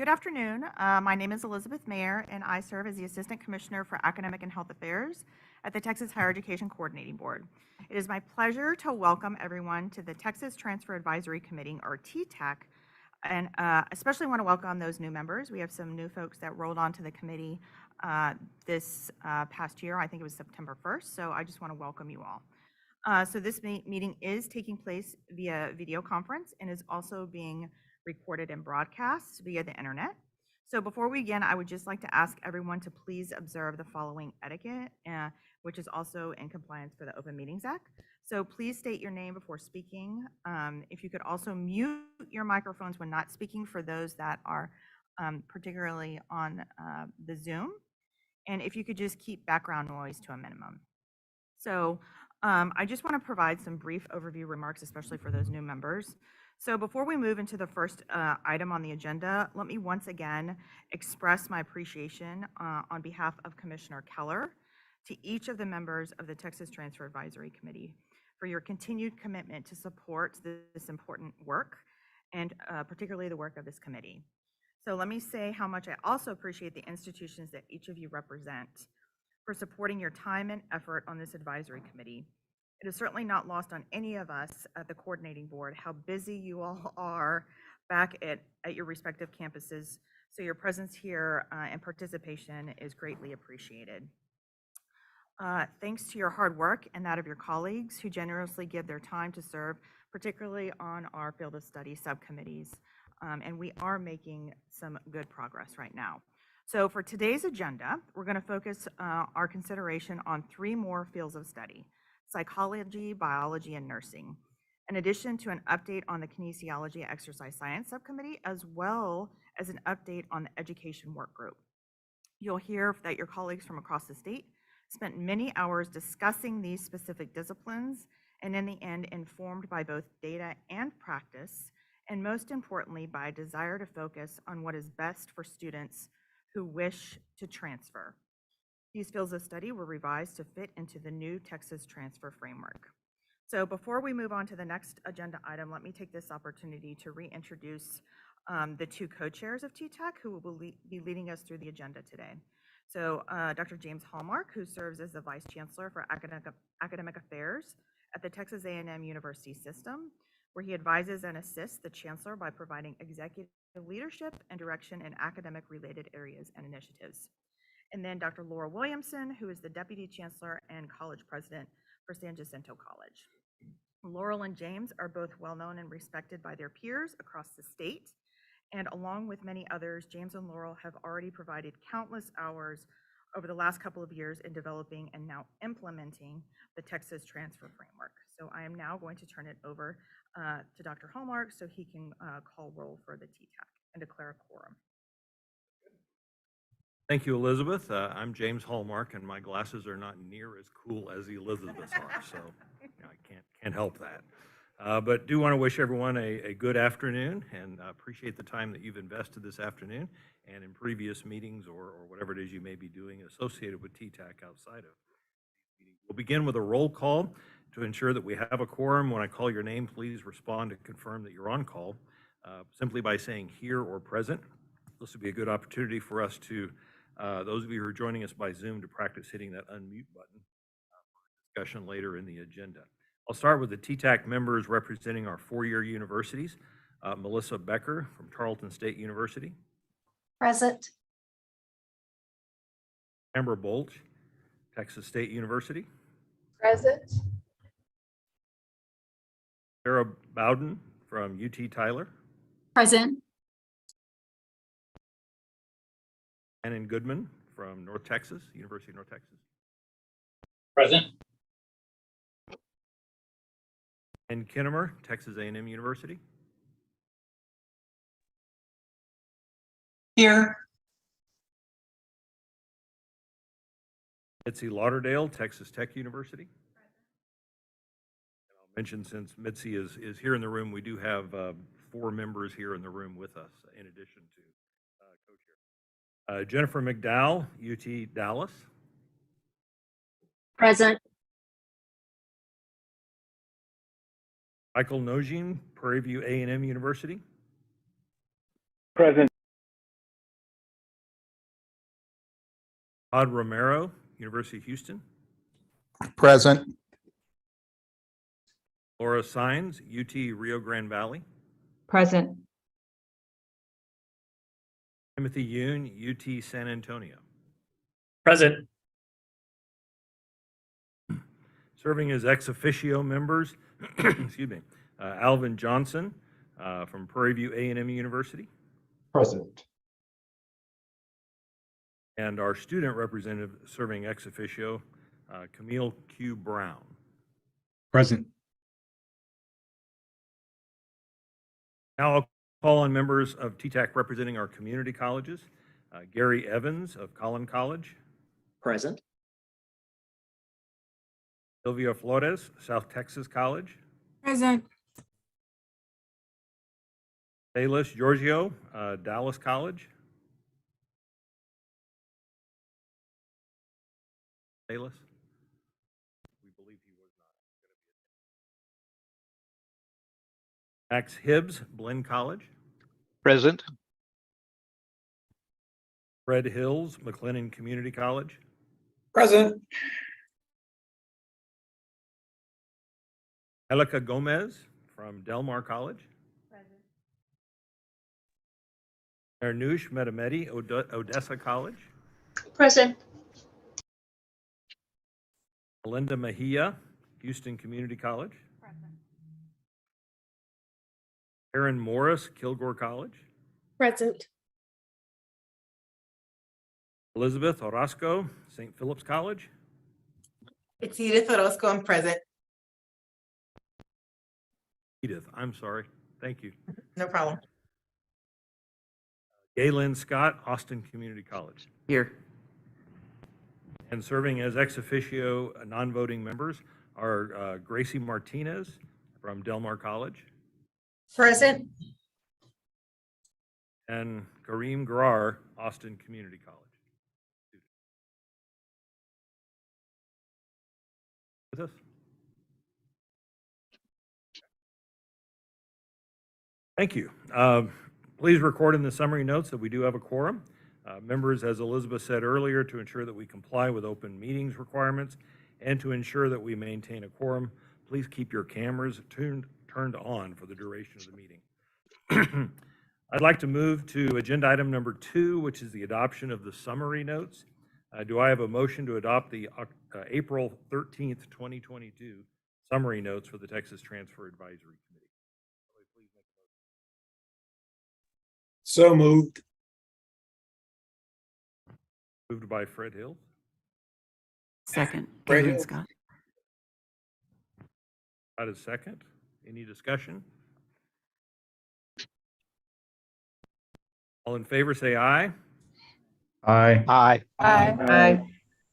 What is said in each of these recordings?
Good afternoon. My name is Elizabeth Mayer, and I serve as the Assistant Commissioner for Academic and Health Affairs at the Texas Higher Education Coordinating Board. It is my pleasure to welcome everyone to the Texas Transfer Advisory Committee, or TTAC, and especially want to welcome those new members. We have some new folks that rolled onto the committee this past year. I think it was September 1st, so I just want to welcome you all. So this meeting is taking place via video conference and is also being recorded and broadcast via the internet. So before we begin, I would just like to ask everyone to please observe the following etiquette, which is also in compliance for the Open Meetings Act. So please state your name before speaking. If you could also mute your microphones when not speaking for those that are particularly on the Zoom. And if you could just keep background noise to a minimum. So I just want to provide some brief overview remarks, especially for those new members. So before we move into the first item on the agenda, let me once again express my appreciation on behalf of Commissioner Keller to each of the members of the Texas Transfer Advisory Committee for your continued commitment to support this important work, and particularly the work of this committee. So let me say how much I also appreciate the institutions that each of you represent for supporting your time and effort on this advisory committee. It is certainly not lost on any of us at the coordinating board how busy you all are back at your respective campuses, so your presence here and participation is greatly appreciated. Thanks to your hard work and that of your colleagues who generously give their time to serve, particularly on our field of study subcommittees, and we are making some good progress right now. So for today's agenda, we're going to focus our consideration on 3 more fields of study: psychology, biology, and nursing, in addition to an update on the kinesiology exercise science subcommittee, as well as an update on the education work group. You'll hear that your colleagues from across the state spent many hours discussing these specific disciplines, and in the end, informed by both data and practice, and most importantly, by a desire to focus on what is best for students who wish to transfer. These fields of study were revised to fit into the new Texas transfer framework. So before we move on to the next agenda item, let me take this opportunity to reintroduce the 2 co-chairs of TTAC who will be leading us through the agenda today. So Dr. James Hallmark, who serves as the Vice Chancellor for Academic Affairs at the Texas A&M University System, where he advises and assists the Chancellor by providing executive leadership and direction in academic-related areas and initiatives. And then Dr. Laura Williamson, who is the Deputy Chancellor and College President for San Jacinto College. Laurel and James are both well-known and respected by their peers across the state, and along with many others, James and Laurel have already provided countless hours over the last couple of years in developing and now implementing the Texas Transfer Framework. So I am now going to turn it over to Dr. Hallmark so he can call roll for the TTAC and declare a quorum. Thank you, Elizabeth. I'm James Hallmark, and my glasses are not near as cool as Elizabeth's are, so I can't help that. But do want to wish everyone a good afternoon, and appreciate the time that you've invested this afternoon and in previous meetings or whatever it is you may be doing associated with TTAC outside of meetings. We'll begin with a roll call to ensure that we have a quorum. When I call your name, please respond to confirm that you're on call, simply by saying here or present. This would be a good opportunity for us to those of you who are joining us by Zoom to practice hitting that unmute button for discussion later in the agenda. I'll start with the TTAC members representing our 4-year universities. Melissa Becker from Tarleton State University. Present. Amber Bolch, Texas State University. Present. Sarah Bowden from UT Tyler. Present. Annan Goodman from North Texas, University of North Texas. Present. And Kinnemer, Texas A&M University. Here. Mitzi Lauderdale, Texas Tech University. And I'll mention, since Mitzi is here in the room, we do have 4 members here in the room with us in addition to co-chair. Jennifer McDowell, UT Dallas. Present. Michael Nojin, Prairie View A&M University. Present. Todd Romero, University of Houston. Present. Laura Sines, UT Rio Grande Valley. Present. Timothy Yoon, UT San Antonio. Present. Serving as ex officio members, excuse me, Alvin Johnson from Prairie View A&M University, Present. and our student representative serving ex officio, Camille Q. Brown. Present. Now I'll call on members of TTAC representing our community colleges. Gary Evans of Collin College. Present. Sylvia Flores, South Texas College. Present. Bayless Giorgio, Dallas College. Bayless? We believe he was not. Max Hibbs, Blinn College. Present. Fred Hills, McLennan Community College. Present. Elika Gomez from Del Mar College. Ernush Metamedi, Odessa College. Present. Melinda Mejia, Houston Community College. Aaron Morris, Kilgore College. Present. Elizabeth Orozco, St. Philip's College. It's Edith Orozco, I'm present. Edith, I'm sorry. Thank you. No problem. Galen Scott, Austin Community College. Here. And serving as ex officio non-voting members are Gracie Martinez from Del Mar College Present. and Kareem Garar, Austin Community College. With us? Thank you. Please record in the summary notes that we do have a quorum. Members, as Elizabeth said earlier, to ensure that we comply with open meetings requirements and to ensure that we maintain a quorum, please keep your cameras turned on for the duration of the meeting. I'd like to move to agenda item number 2, which is the adoption of the summary notes. Do I have a motion to adopt the April 13th, 2022 summary notes for the Texas Transfer Advisory Committee? So moved. Moved by Fred Hill. Second, Fred Galen Hill. Scott. Got a second? Any discussion? All in favor, say aye. Aye. Aye.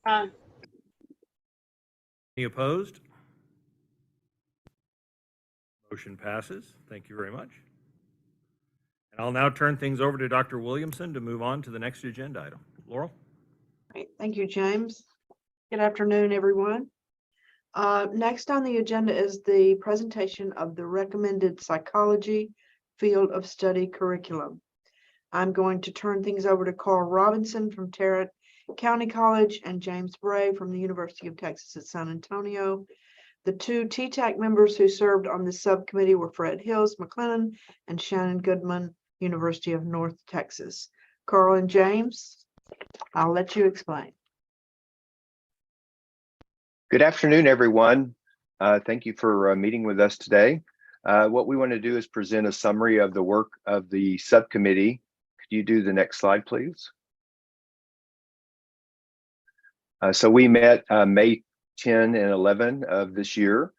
Aye. Any opposed? Motion passes. Thank you very much. And I'll now turn things over to Dr. Williamson to move on to the next agenda item. Laurel? Great. Thank you, James. Good afternoon, everyone. Next on the agenda is the presentation of the recommended psychology field of study curriculum. I'm going to turn things over to Carl Robinson from Tarrant County College and James Bray from the University of Texas at San Antonio. The two TTAC members who served on the subcommittee were Fred Hills, McLennan, and Shannon Goodman, University of North Texas. Carl and James, I'll let you explain. Good afternoon, everyone. Thank you for meeting with us today. What we want to do is present a summary of the work of the subcommittee. Could you do the next slide, please? So we met May 10 and 11 of this year,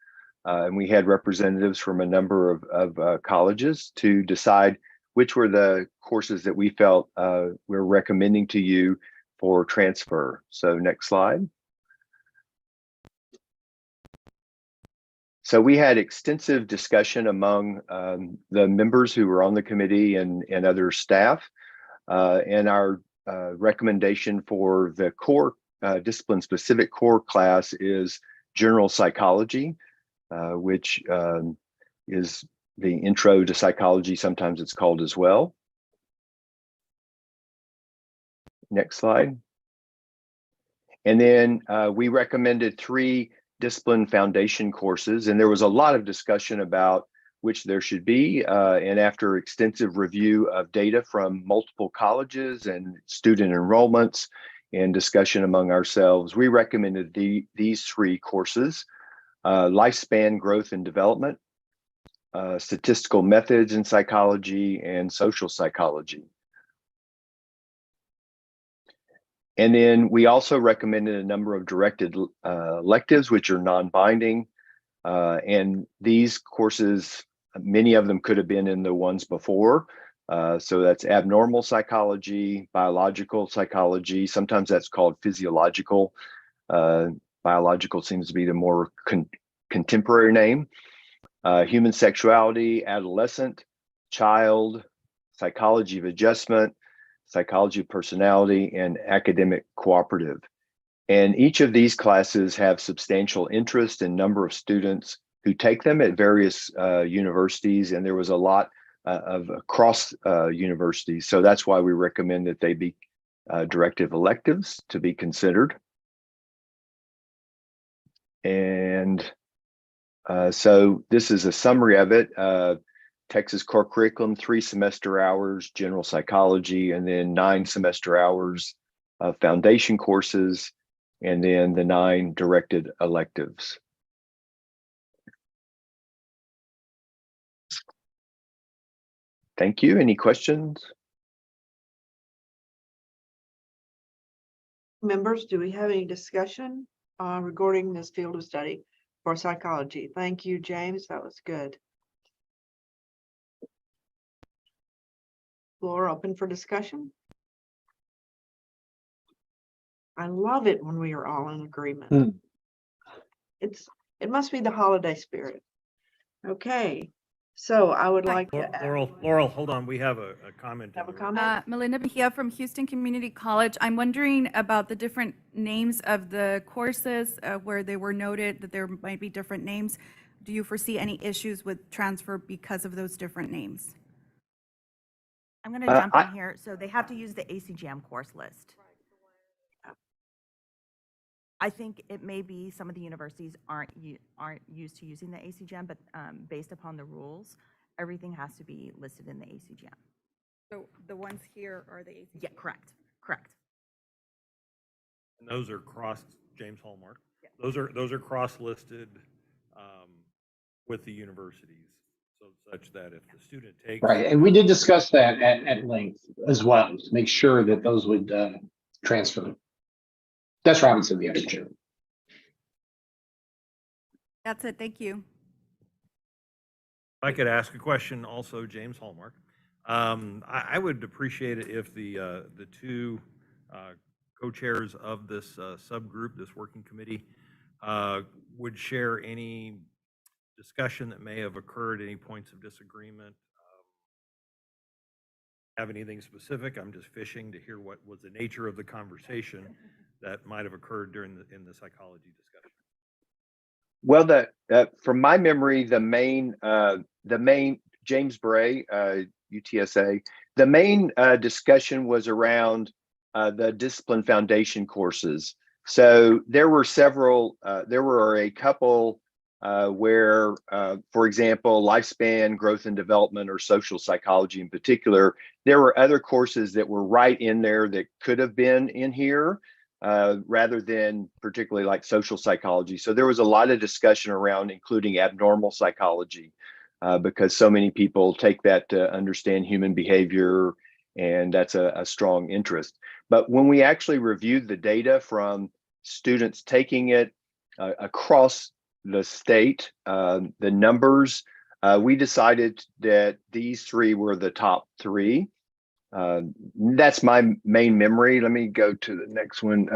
and we had representatives from a number of colleges to decide which were the courses that we felt we're recommending to you for transfer. So next slide. So we had extensive discussion among the members who were on the committee and other staff, and our recommendation for the core discipline-specific core class is general psychology, which is the intro to psychology, sometimes it's called as well. Next slide. And then we recommended 3 discipline foundation courses, and there was a lot of discussion about which there should be. And after extensive review of data from multiple colleges and student enrollments and discussion among ourselves, we recommended these 3 courses: lifespan growth and development, statistical methods in psychology, and social psychology. And then we also recommended a number of directed electives, which are non-binding. And these courses, many of them could have been in the ones before. So that's abnormal psychology, biological psychology. Sometimes that's called physiological. Biological seems to be the more contemporary name. Human sexuality, adolescent, child, psychology of adjustment, psychology of personality, and academic cooperative. And each of these classes have substantial interest in number of students who take them at various universities, and there was a lot of across universities. So that's why we recommend that they be directive electives to be considered. And so this is a summary of it. Texas core curriculum, 3 semester hours, general psychology, and then 9 semester hours of foundation courses, and then the 9 directed electives. Thank you. Any questions? Members, do we have any discussion regarding this field of study for psychology? Thank you, James. That was good. Floor open for discussion. I love it when we are all in agreement. It must be the holiday spirit. Okay, so I would like to Laurel, hold on. We have a comment. have a in the- comment. Melinda Mejia from Houston Community College. I'm wondering about the different names of the courses where they were noted that there might be different names. Do you foresee any issues with transfer because of those different names? I'm going to jump in here. So they have to use the ACGM course list. I think it may be some of the universities aren't used to using the ACGM, but based upon the rules, everything has to be listed in the ACGM. So the ones here are the ACGM? Yeah, correct. And those are James Hallmark. Yeah. Those are cross-listed with the universities, so such that if the student takes. Right, and we did discuss that at length as well, to make sure that those would transfer. That's Robinson, the other chair. That's it, thank you. If I could ask a question also, James Hallmark. I would appreciate it if the 2 co-chairs of this subgroup, this working committee, would share any discussion that may have occurred, any points of disagreement. Have anything specific? I'm just fishing to hear what was the nature of the conversation that might have occurred in the psychology discussion. Well, from my memory, the main James Bray, UTSA, the main discussion was around the discipline foundation courses. So there were a couple where, for example, lifespan growth and development or social psychology in particular, there were other courses that were right in there that could have been in here rather than particularly like social psychology. So there was a lot of discussion around including abnormal psychology because so many people take that to understand human behavior, and that's a strong interest. But when we actually reviewed the data from students taking it across the state, the numbers, we decided that these 3 were the top 3. That's my main memory. Let me go to the next one.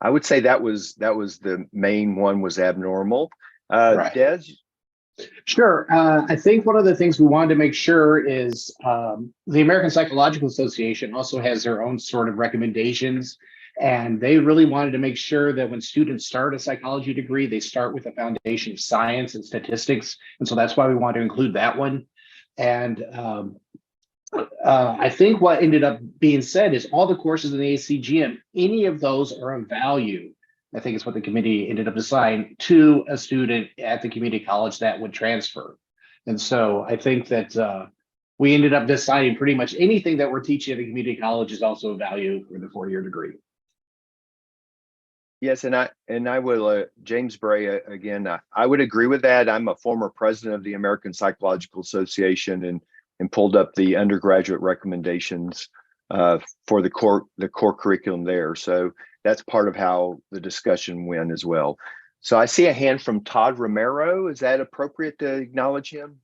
I would say that was the main one was abnormal. Right. Des? Sure. I think one of the things we wanted to make sure is the American Psychological Association also has their own sort of recommendations. And they really wanted to make sure that when students start a psychology degree, they start with a foundation of science and statistics. And so that's why we want to include that one. And I think what ended up being said is all the courses in the ACGM, any of those are of value. I think it's what the committee ended up deciding to a student at the community college that would transfer. And so I think that we ended up deciding pretty much anything that we're teaching at the community college is also of value for the 4-year degree. Yes, and I will, James Bray, again, I would agree with that. I'm a former president of the American Psychological Association and pulled up the undergraduate recommendations for the core curriculum there. So that's part of how the discussion went as well. So I see a hand from Todd Romero. Is that appropriate to acknowledge him?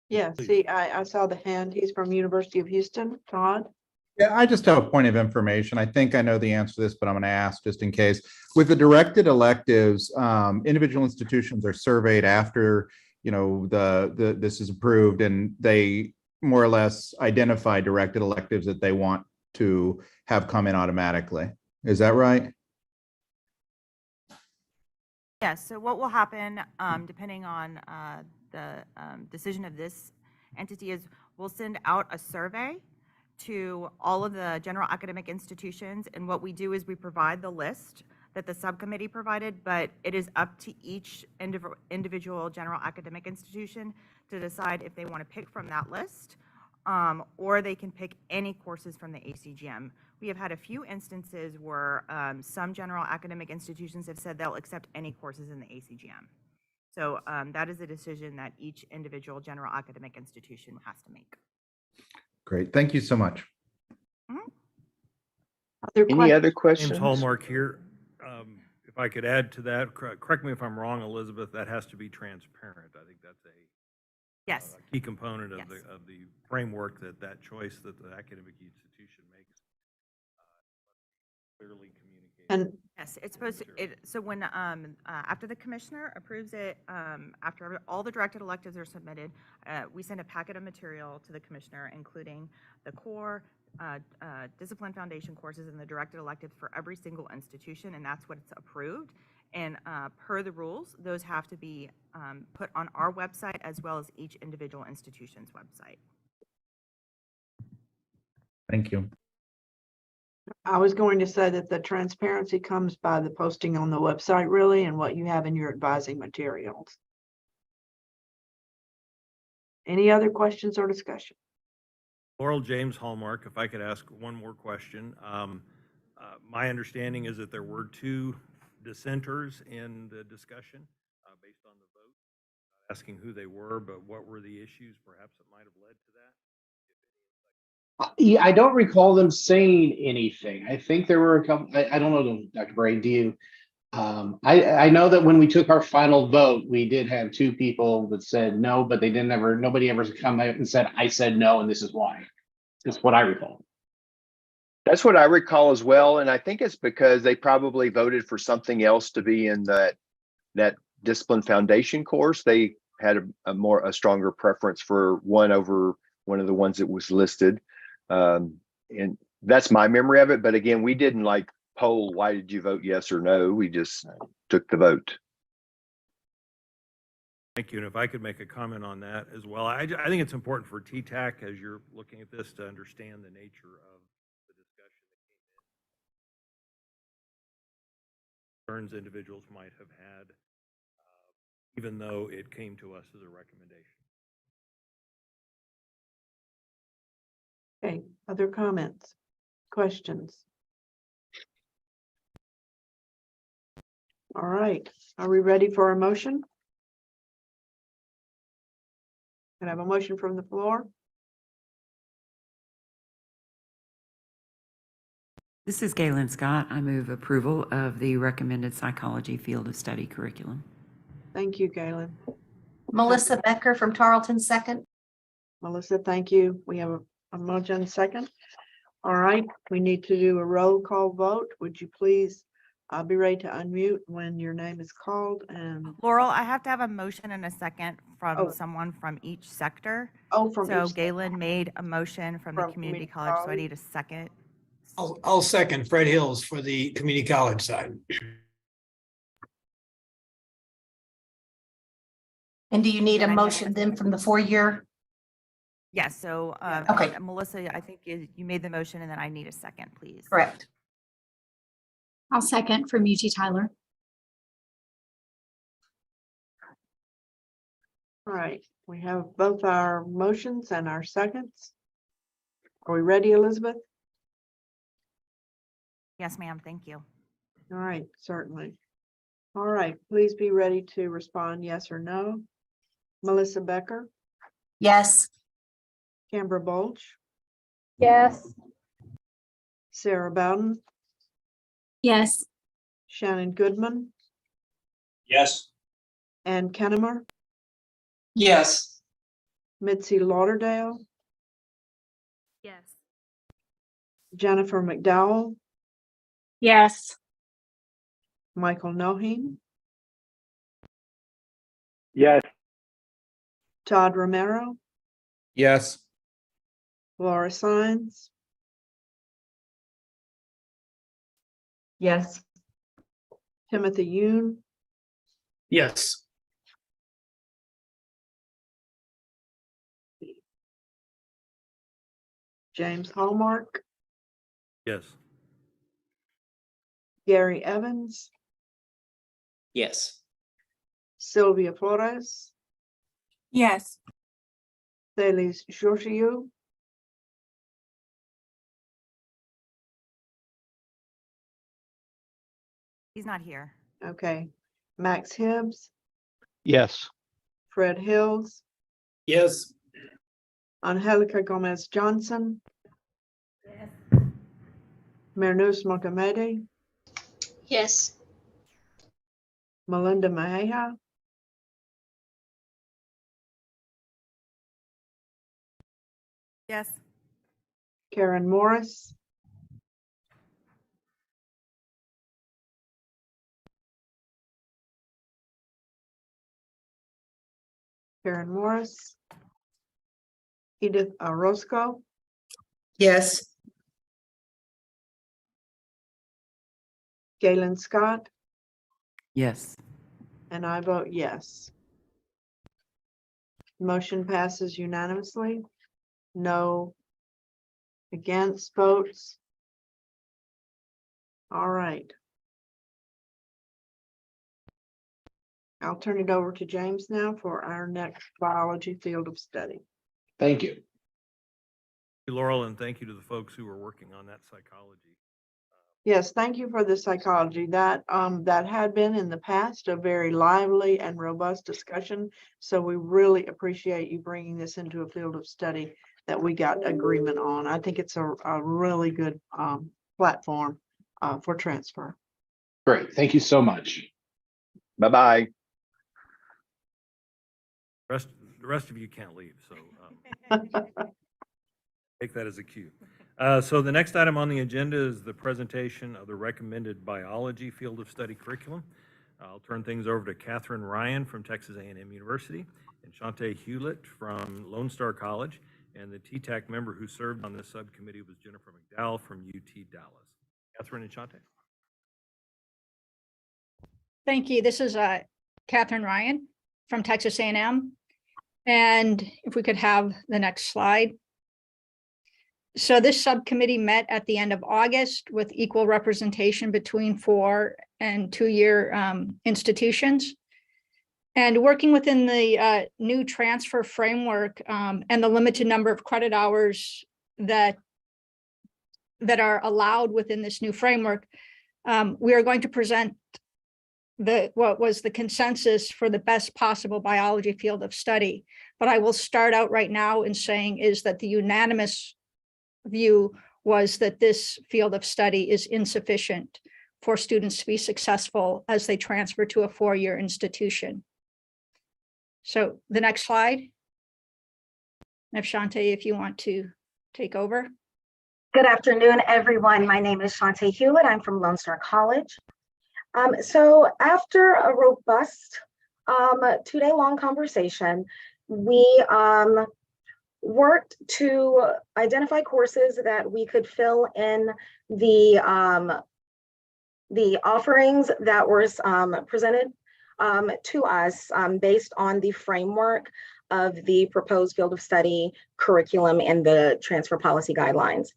Yeah, see, I saw the hand. He's from University of Houston. Todd? Yeah, I just have a point of information. I think I know the answer to this, but I'm going to ask just in case. With the directed electives, individual institutions are surveyed after, this is approved, and they more or less identify directed electives that they want to have come in automatically. Is that right? Yes, so what will happen, depending on the decision of this entity, is we'll send out a survey to all of the general academic institutions, and what we do is we provide the list that the subcommittee provided, but it is up to each individual general academic institution to decide if they want to pick from that list, or they can pick any courses from the ACGM. We have had a few instances where some general academic institutions have said they'll accept any courses in the ACGM. So that is a decision that each individual general academic institution has to make. Great. Thank you so much. Any other questions? James Hallmark here. If I could add to that, correct me if I'm wrong, Elizabeth, that has to be transparent. I think that's Yes. a key component of Yes. the framework that choice that the academic institution makes. Clearly communicated. And Yes, it's supposed to, so when, after the commissioner approves it, after all the directed electives are submitted, we send a packet of material to the commissioner, including the core, discipline foundation courses and the directed electives for every single institution, and that's what's approved. And per the rules, those have to be put on our website as well as each individual institution's website. Thank you. I was going to say that the transparency comes by the posting on the website, really, and what you have in your advising materials. Any other questions or discussion? Laurel James Hallmark, if I could ask one more question. My understanding is that there were 2 dissenters in the discussion based on the vote. Not asking who they were, but what were the issues perhaps that might have led to that? Yeah, I don't recall them saying anything. I think there were a couple, I don't know, Dr. Bray, do you? I know that when we took our final vote, we did have 2 people that said no, but nobody ever come out and said, I said no, and this is why. That's what I recall. That's what I recall as well. And I think it's because they probably voted for something else to be in that discipline foundation course. They had a stronger preference for one over one of the ones that was listed. And that's my memory of it. But again, we didn't poll, why did you vote yes or no? We just took the vote. Thank you. And if I could make a comment on that as well, I think it's important for TTAC, as you're looking at this, to understand the nature of the discussion that came in. Concerns individuals might have had, even though it came to us as a recommendation. Okay, other comments, questions? All right, are we ready for a motion? Can I have a motion from the floor? This is Galen Scott. I move approval of the recommended psychology field of study curriculum. Thank you, Galen. Melissa Becker from Tarleton, second. Melissa, thank you. We have a motion second. All right, we need to do a roll call vote. Would you please be ready to unmute when your name is called? And Laurel, I have to have a motion and a second from Oh. someone from each sector. from So each- Galen made a motion from the From community community college, so I college. need a second. I'll second Fred Hills for the community college side. And do you need a motion then from the 4-year? Yes, so Okay. Melissa, I think you made the motion and then I need a second, please. Correct. I'll second for Muji Tyler. All right, we have both our motions and our seconds. Are we ready, Elizabeth? Yes, ma'am, thank you. All right, certainly. All right, please be ready to respond yes or no. Melissa Becker, Yes. Canberra Bulge, Yes. Sarah Bowden, Yes. Shannon Goodman, Yes. Ann Kennemer, Yes. Mitzi Lauderdale, Yes. Jennifer McDowell, Yes. Michael Noheen, Yes. Todd Romero, Yes. Laura Sines, Yes. Timothy Yoon, Yes. James Hallmark, Yes. Gary Evans, Yes. Sylvia Flores, Yes. Thales Georgiou, He's not here. okay, Max Hibbs, Yes. Fred Hills, Yes. Angelica Gomez Johnson, Mernous Mohamedi, Yes. Melinda Maheja, Yes. Karen Morris, Karen Morris, Edith Orozco, Yes. Galen Scott, Yes. and I vote yes. Motion passes unanimously. No against votes. All right. I'll turn it over to James now for our next biology field of study. Thank you. Thank you, Laurel, and thank you to the folks who are working on that psychology. Yes, thank you for the psychology. That had been in the past a very lively and robust discussion. So we really appreciate you bringing this into a field of study that we got agreement on. I think it's a really good platform for transfer. Great. Thank you so much. Bye-bye. The rest of you can't leave, so take that as a cue. So the next item on the agenda is the presentation of the recommended biology field of study curriculum. I'll turn things over to Catherine Ryan from Texas A&M University and Shante Hewlett from Lone Star College. And the TTAC member who served on this subcommittee was Jennifer McDowell from UT Dallas. Catherine and Shante. Thank you. This is Catherine Ryan from Texas A&M. And if we could have the next slide. So this subcommittee met at the end of August with equal representation between 4 and 2-year institutions. And working within the new transfer framework and the limited number of credit hours that are allowed within this new framework, we are going to present what was the consensus for the best possible biology field of study. But I will start out right now in saying is that the unanimous view was that this field of study is insufficient for students to be successful as they transfer to a 4-year institution. So the next slide. If Shante, if you want to take over. Good afternoon, everyone. My name is Shante Hewlett. I'm from Lone Star College. So after a robust 2-day-long conversation, we worked to identify courses that we could fill in the offerings that was presented to us based on the framework of the proposed field of study curriculum and the transfer policy guidelines.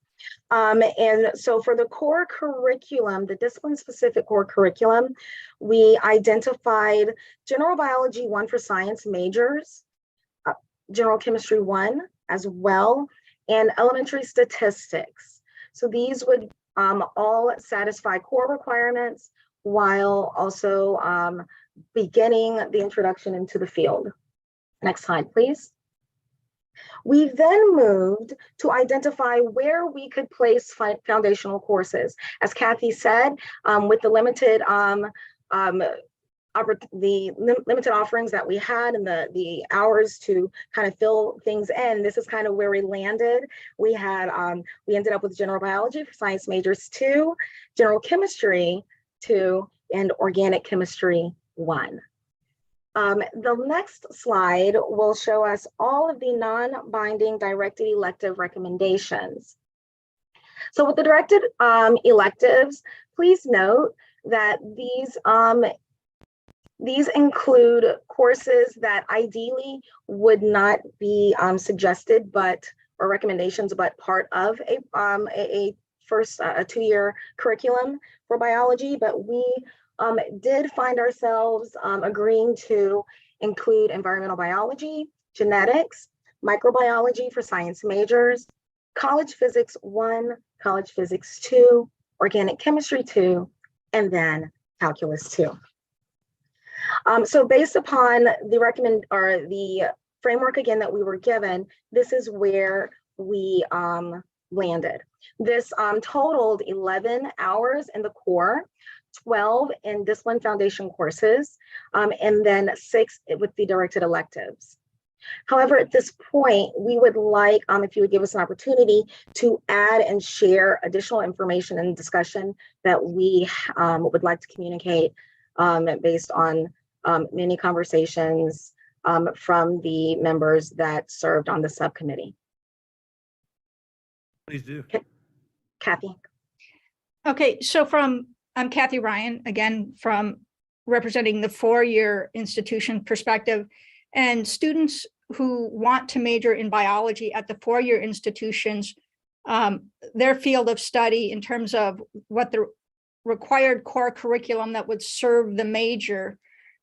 And so for the core curriculum, the discipline-specific core curriculum, we identified general biology 1 for science majors, general chemistry 1 as well, and elementary statistics. So these would all satisfy core requirements while also beginning the introduction into the field. Next slide, please. We then moved to identify where we could place foundational courses. As Kathy said, with the limited limited offerings that we had and the hours to kind of fill things in, this is kind of where we landed. We had we ended up with general biology for science majors 2, general chemistry 2, and organic chemistry 1. The next slide will show us all of the non-binding directed elective recommendations. So with the directed electives, please note that these include courses that ideally would not be suggested or recommendations, but part of a first 2-year curriculum for biology, but we did find ourselves agreeing to include environmental biology, genetics, microbiology for science majors, college physics 1, college physics 2, organic chemistry 2, and then calculus 2. So based upon the framework again that we were given, this is where we landed. This totaled 11 hours in the core, 12 in discipline foundation courses, and then 6 with the directed electives. However, at this point, we would like, if you would give us an opportunity to add and share additional information and discussion that we would like to communicate based on many conversations from the members that served on the subcommittee. Please do. Kathy. Okay, so I'm Kathy Ryan, again, from representing the 4-year institution perspective, and students who want to major in biology at the 4-year institutions, their field of study in terms of what the required core curriculum that would serve the major,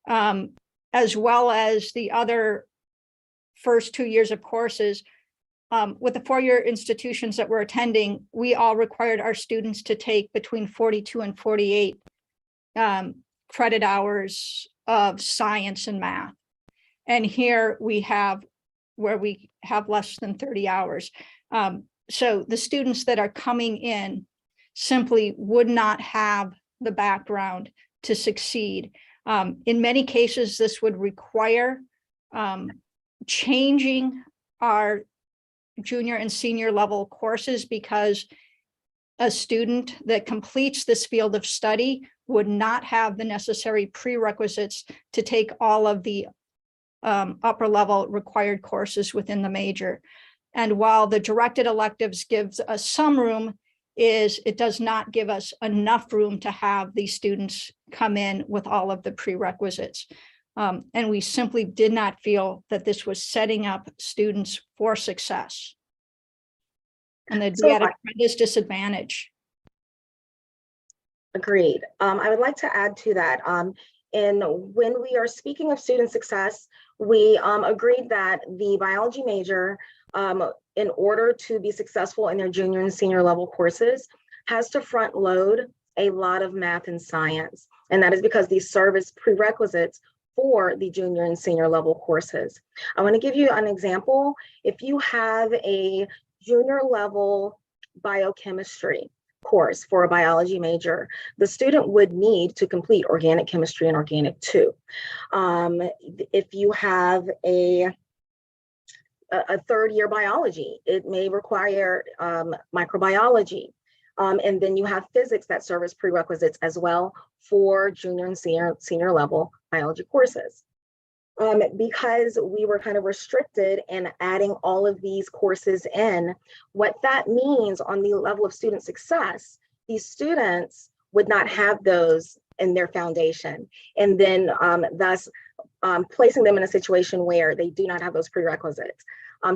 as well as the other first 2 years of courses. With the 4-year institutions that we're attending, we all required our students to take between 42 and 48 credit hours of science and math. And here we have where we have less than 30 hours. So the students that are coming in simply would not have the background to succeed. In many cases, this would require changing our junior and senior level courses, because a student that completes this field of study would not have the necessary prerequisites to take all of the upper level required courses within the major. And while the directed electives gives us some room, it does not give us enough room to have these students come in with all of the prerequisites. And we simply did not feel that this was setting up students for success. And they'd be at a tremendous disadvantage. Agreed. I would like to add to that. When we are speaking of student success, we agreed that the biology major, in order to be successful in their junior and senior level courses, has to front load a lot of math and science. And that is because these serve as prerequisites for the junior and senior level courses. I want to give you an example. If you have a junior level biochemistry course for a biology major, the student would need to complete organic chemistry and organic 2. If you have a 3rd year biology, it may require microbiology. And then you have physics that serve as prerequisites as well for junior and senior level biology courses. Because we were kind of restricted in adding all of these courses in, what that means on the level of student success, these students would not have those in their foundation. And then thus placing them in a situation where they do not have those prerequisites.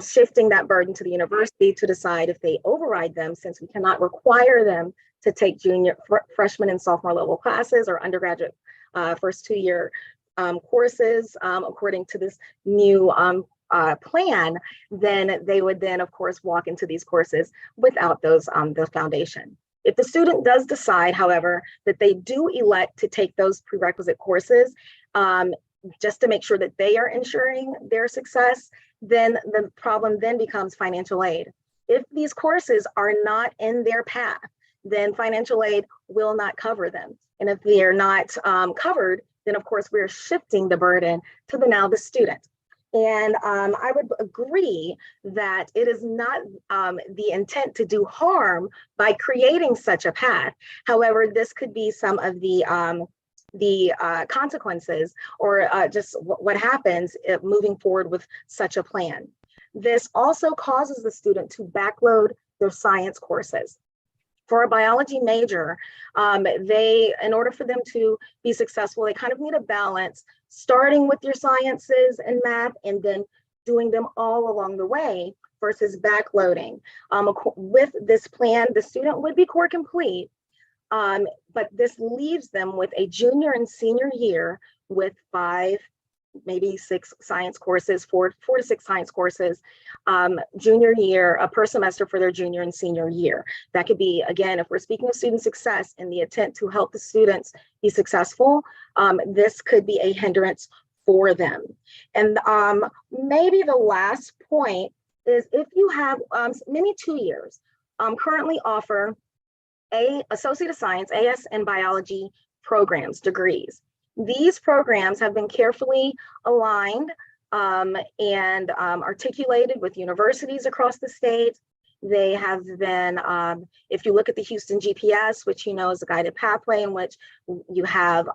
Shifting that burden to the university to decide if they override them, since we cannot require them to take freshman and sophomore level classes or undergraduate first 2-year courses according to this new plan, then they would then, of course, walk into these courses without those the foundation. If the student does decide, however, that they do elect to take those prerequisite courses, just to make sure that they are ensuring their success, then the problem then becomes financial aid. If these courses are not in their path, then financial aid will not cover them. And if they are not covered, then of course we're shifting the burden to the student. And I would agree that it is not the intent to do harm by creating such a path. However, this could be some of the consequences or just what happens moving forward with such a plan. This also causes the student to backload their science courses. For a biology major, in order for them to be successful, they kind of need a balance, starting with your sciences and math and then doing them all along the way versus backloading. With this plan, the student would be core complete, but this leaves them with a junior and senior year with 5, maybe 6 science courses, 4 to 6 science courses, junior year, per semester for their junior and senior year. That could be, again, if we're speaking of student success and the intent to help the students be successful, this could be a hindrance for them. And maybe the last point is if you have many 2 years currently offer Associate of Science, AS in Biology programs, degrees. These programs have been carefully aligned and articulated with universities across the state. They have been, if you look at the Houston GPS, which you know is a guided pathway in which you have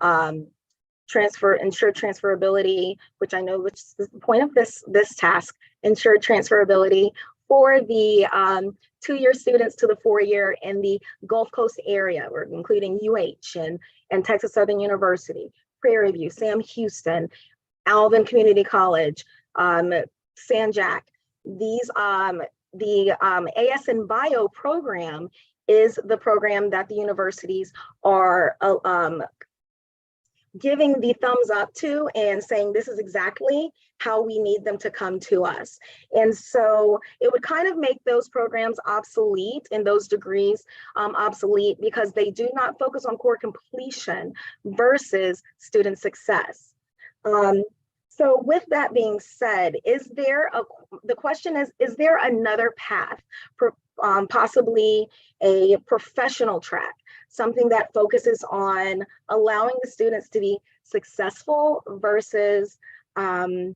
ensured transferability, which I know which is the point of this task, ensured transferability for the 2-year students to the 4-year in the Gulf Coast area, we're including UH and Texas Southern University, Prairie View, Sam Houston, Alvin Community College, San Jac. These, the AS in Bio program is the program that the universities are giving the thumbs up to and saying this is exactly how we need them to come to us. And so it would kind of make those programs obsolete and those degrees obsolete because they do not focus on core completion versus student success. So with that being said, the question is there another path, possibly a professional track, something that focuses on allowing the students to be successful versus being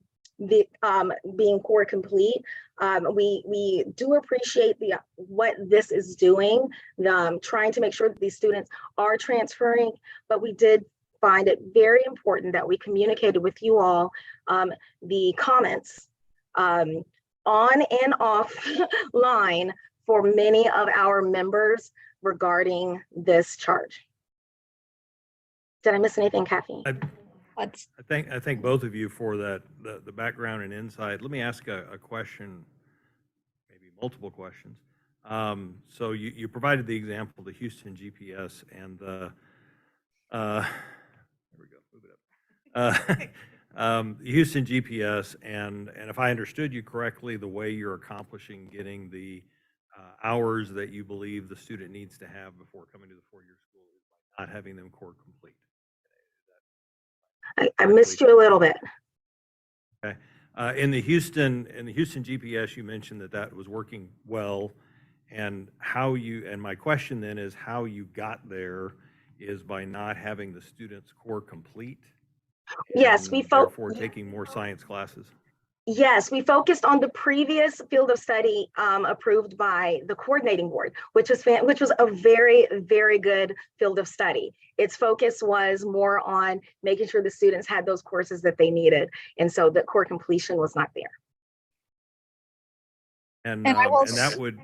core complete? We do appreciate what this is doing, trying to make sure that these students are transferring, but we did find it very important that we communicated with you all the comments on and off line for many of our members regarding this charge. Did I miss anything, Kathy? I thank both of you for that, the background and insight. Let me ask a question, maybe multiple questions. So you provided the example, the Houston GPS and the, there we go, move it up. Houston GPS, and if I understood you correctly, the way you're accomplishing getting the hours that you believe the student needs to have before coming to the 4-year school is by not having them core complete. I missed you a little bit. Okay. In the Houston GPS, you mentioned that was working well, and my question then is how you got there is by not having the students core complete. Yes, therefore taking more science classes. Yes, we focused on the previous field of study approved by the coordinating board, which was a very, very good field of study. Its focus was more on making sure the students had those courses that they needed, and so the core completion was not there. And that would,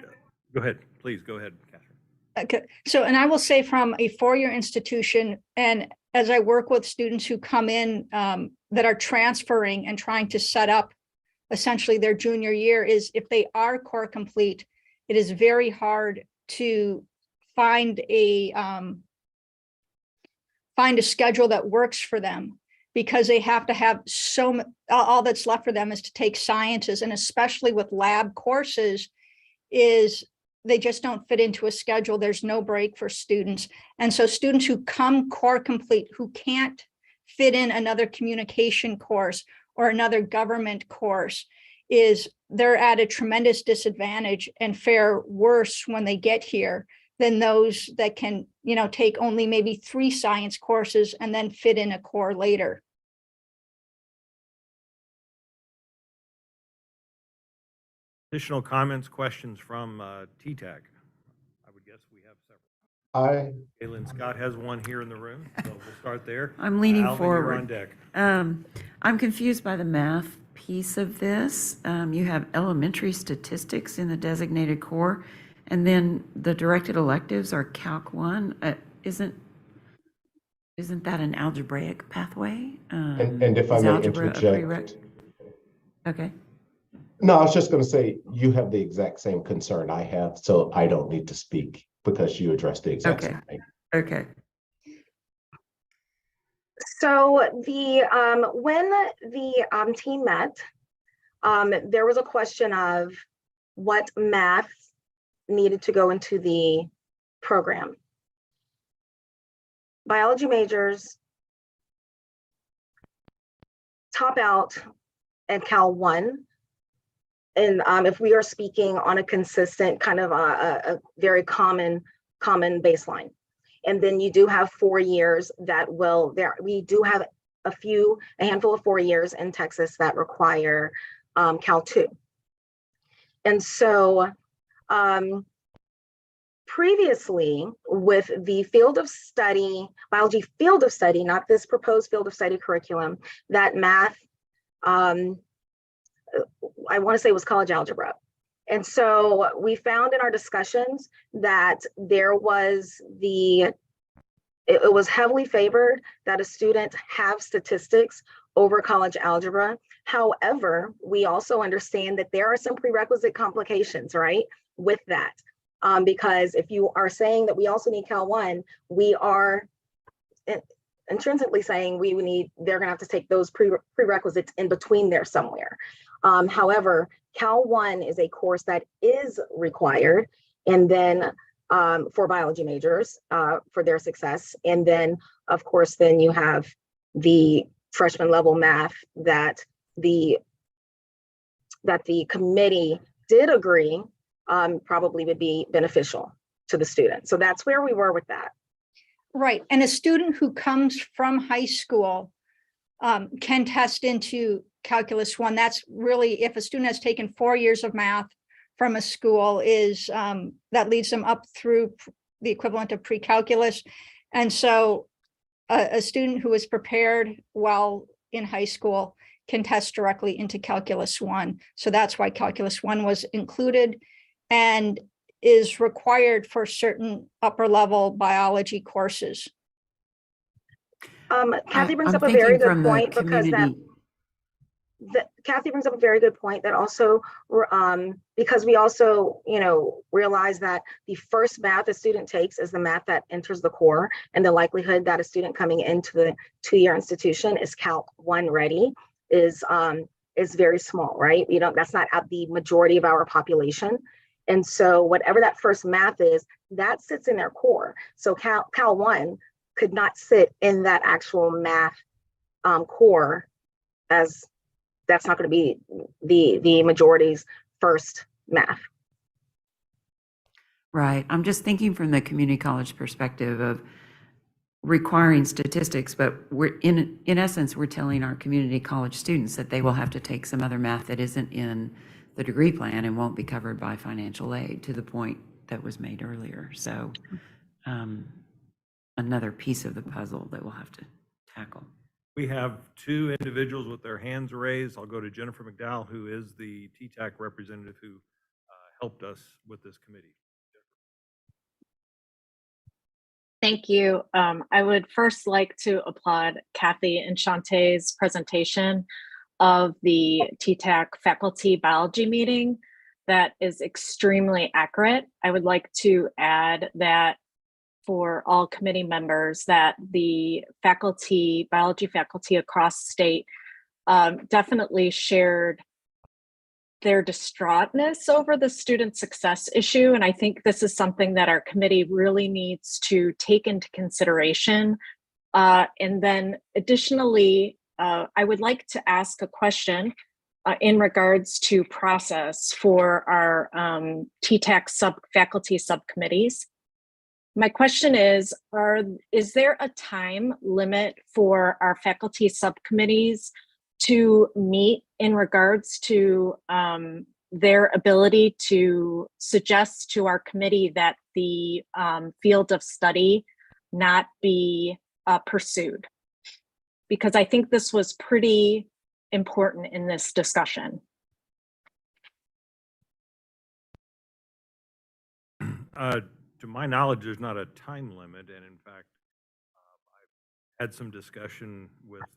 go ahead, please go ahead, Catherine. Okay. So, and I will say from a 4-year institution, and as I work with students who come in that are transferring and trying to set up essentially their junior year is if they are core complete, it is very hard to find a schedule that works for them, because they have to have all that's left for them is to take sciences, and especially with lab courses is they just don't fit into a schedule. There's no break for students. And so students who come core complete, who can't fit in another communication course or another government course, they're at a tremendous disadvantage and fare worse when they get here than those that can, take only maybe 3 science courses and then fit in a core later. Additional comments, questions from TTAC? I would guess we have several. Galen Scott has one here in the room, so we'll start there. I'm leaning Alvin, you're forward. on deck. I'm confused by the math piece of this. You have elementary statistics in the designated core, and then the directed electives are Calc 1. Isn't that an algebraic pathway? And if I Is may algebra a interject. prereq? Okay. No, I was just going to say, you have the exact same concern I have, so I don't need to speak because you addressed the exact Okay. same thing. Okay. So when the team met, there was a question of what math needed to go into the program. Biology majors top out at Cal 1. And if we are speaking on a consistent kind of a very common baseline. And then you do have 4 years that we do have a handful of 4 years in Texas that require Cal 2. And so previously with the field of study, biology field of study, not this proposed field of study curriculum, that math, I want to say it was college algebra. And so we found in our discussions that it was heavily favored that a student have statistics over college algebra. However, we also understand that there are some prerequisite complications, right, with that. Because if you are saying that we also need Cal 1, we are intrinsically saying they're gonna have to take those prerequisites in between there somewhere. However, Cal 1 is a course that is required, and then for biology majors for their success. And then, of course, then you have the freshman level math that the committee did agree probably would be beneficial to the student. So that's where we were with that. Right. And a student who comes from high school can test into Calculus 1. That's really, if a student has taken 4 years of math from a school, that leads them up through the equivalent of pre-calculus. And so a student who is prepared while in high school can test directly into Calculus 1. So that's why Calculus 1 was included and is required for certain upper level biology courses. Kathy brings I'm up a very thinking good from the point, because Kathy brings up a very good point that also, because we also, realize that the first math a student takes is the math that enters the core, and the likelihood that a student coming into the 2-year institution is Calc 1 ready is very small, right? That's not at the majority of our population. And so whatever that first math is, that sits in their core. So Cal 1 could not sit in that actual math core, as that's not going to be the majority's first math. Right. I'm just thinking from the community college perspective of requiring statistics, but we're in essence, we're telling our community college students that they will have to take some other math that isn't in the degree plan and won't be covered by financial aid, to the point that was made earlier. So another piece of the puzzle that we'll have to tackle. We have 2 individuals with their hands raised. I'll go to Jennifer McDowell, who is the TTAC representative who helped us with this committee. Thank you. I would first like to applaud Kathy and Shantae's presentation of the TTAC faculty biology meeting. That is extremely accurate. I would like to add that for all committee members, that the faculty, biology faculty across state definitely shared their distraughtness over the student success issue. And I think this is something that our committee really needs to take into consideration. And then additionally, I would like to ask a question in regards to process for our TTAC faculty subcommittees. My question is there a time limit for our faculty subcommittees to meet in regards to their ability to suggest to our committee that the field of study not be pursued? Because I think this was pretty important in this discussion. To my knowledge, there's not a time limit, and in fact, I've had some discussion with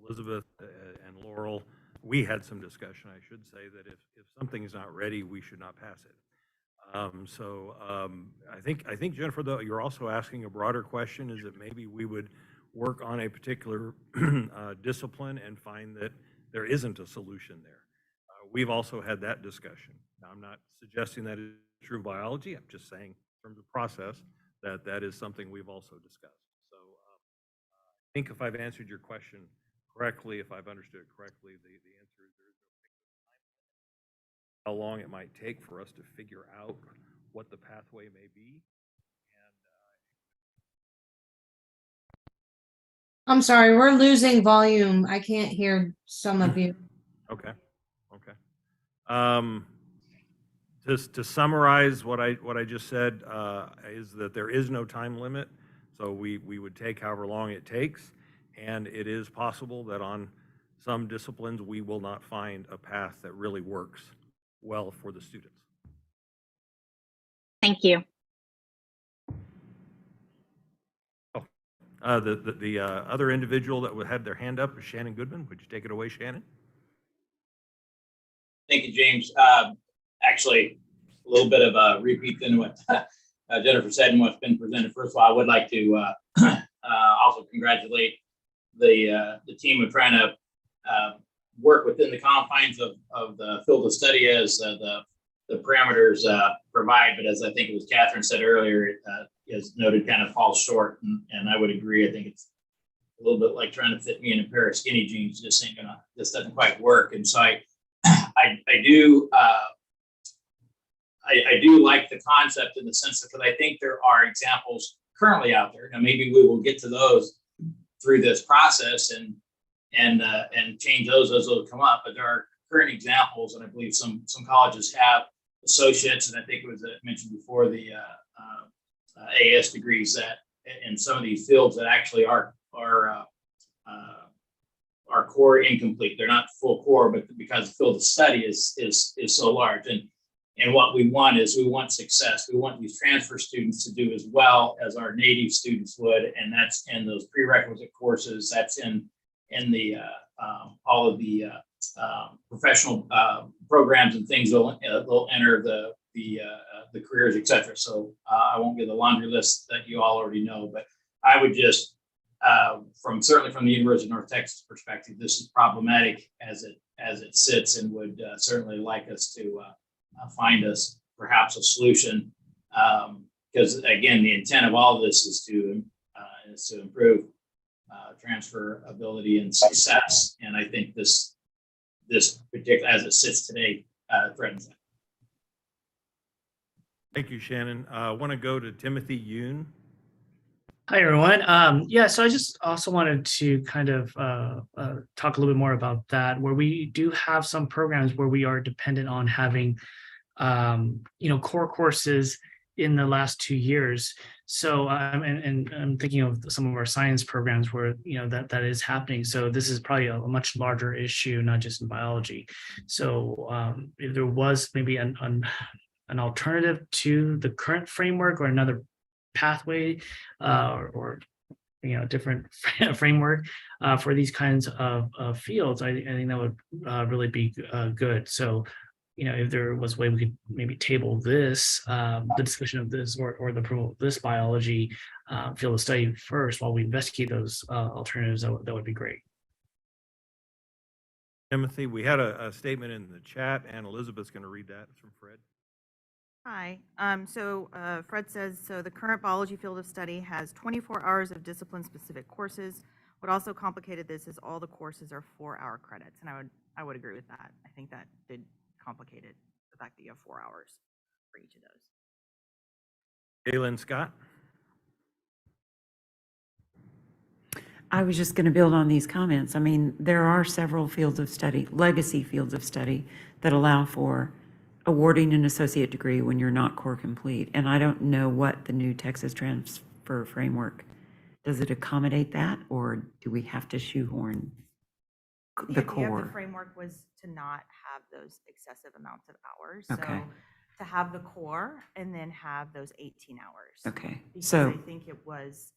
Elizabeth and Laurel. We had some discussion, I should say, that if something is not ready, we should not pass it. I think Jennifer, though, you're also asking a broader question, is that maybe we would work on a particular discipline and find that there isn't a solution there. We've also had that discussion. Now, I'm not suggesting that is true of biology. I'm just saying in terms of process that is something we've also discussed. So I think if I've answered your question correctly, if I've understood it correctly, the answer is there is no particular time limit. How long it might take for us to figure out what the pathway may be. I'm sorry, we're losing volume. I can't hear some of you. Okay. Just to summarize what I just said, is that there is no time limit. So we would take however long it takes, and it is possible that on some disciplines we will not find a path that really works well for the students. Thank you. The other individual that had their hand up is Shannon Goodman. Would you take it away, Shannon? Thank you, James. Actually, a little bit of a repeat than what Jennifer said and what's been presented. First of all, I would like to also congratulate the team of trying to work within the confines of the field of study as the parameters provide. But as I think it was Catherine said earlier, as noted, kind of falls short. And I would agree. I think it's a little bit like trying to fit me in a pair of skinny jeans. Just doesn't quite work. And so I do like the concept in the sense that, because I think there are examples currently out there. Now, maybe we will get to those through this process and change those as those come up. But there are current examples, and I believe some colleges have associates, and I think it was mentioned before, the AS degrees that in some of these fields that actually are core incomplete. They're not full core, but because the field of study is so large. And what we want is we want success. We want these transfer students to do as well as our native students would, and that's in those prerequisite courses. That's in the all of the professional programs and things they'll enter the careers, etc. So I won't give the laundry list that you all already know, but I would just certainly from the University of North Texas perspective, this is problematic as it sits, and would certainly like us to find us perhaps a solution, because again, the intent of all of this is to improve transferability and success, and I think this particular, as it sits today, threatens that. Thank you, Shannon. I want to go to Timothy Yoon. Hi, everyone. So I just also wanted to kind of talk a little bit more about that, where we do have some programs where we are dependent on having, core courses in the last 2 years. So I'm thinking of some of our science programs where, that is happening. So this is probably a much larger issue, not just in biology. So if there was maybe an alternative to the current framework or another pathway or different framework for these kinds of fields, I think that would really be good. So, if there was a way we could maybe table this, the discussion of this or the approval of this biology field of study first while we investigate those alternatives, that would be great. Timothy, we had a statement in the chat, and Elizabeth's going to read that. It's from Fred. Hi. Fred says, so the current biology field of study has 24 hours of discipline-specific courses. What also complicated this is all the courses are 4-hour credits, and I would agree with that. I think that did complicate it, the fact that you have 4 hours for each of those. Galen Scott. I was just going to build on these comments. I mean, there are several fields of study, legacy fields of study, that allow for awarding an associate degree when you're not core complete. And I don't know what the new Texas transfer framework, does it accommodate that, or do we have to shoehorn the idea of core? the framework was to not have those excessive amounts of hours. Okay. So to have the core and then have those 18 hours. Okay, Because so, I think it was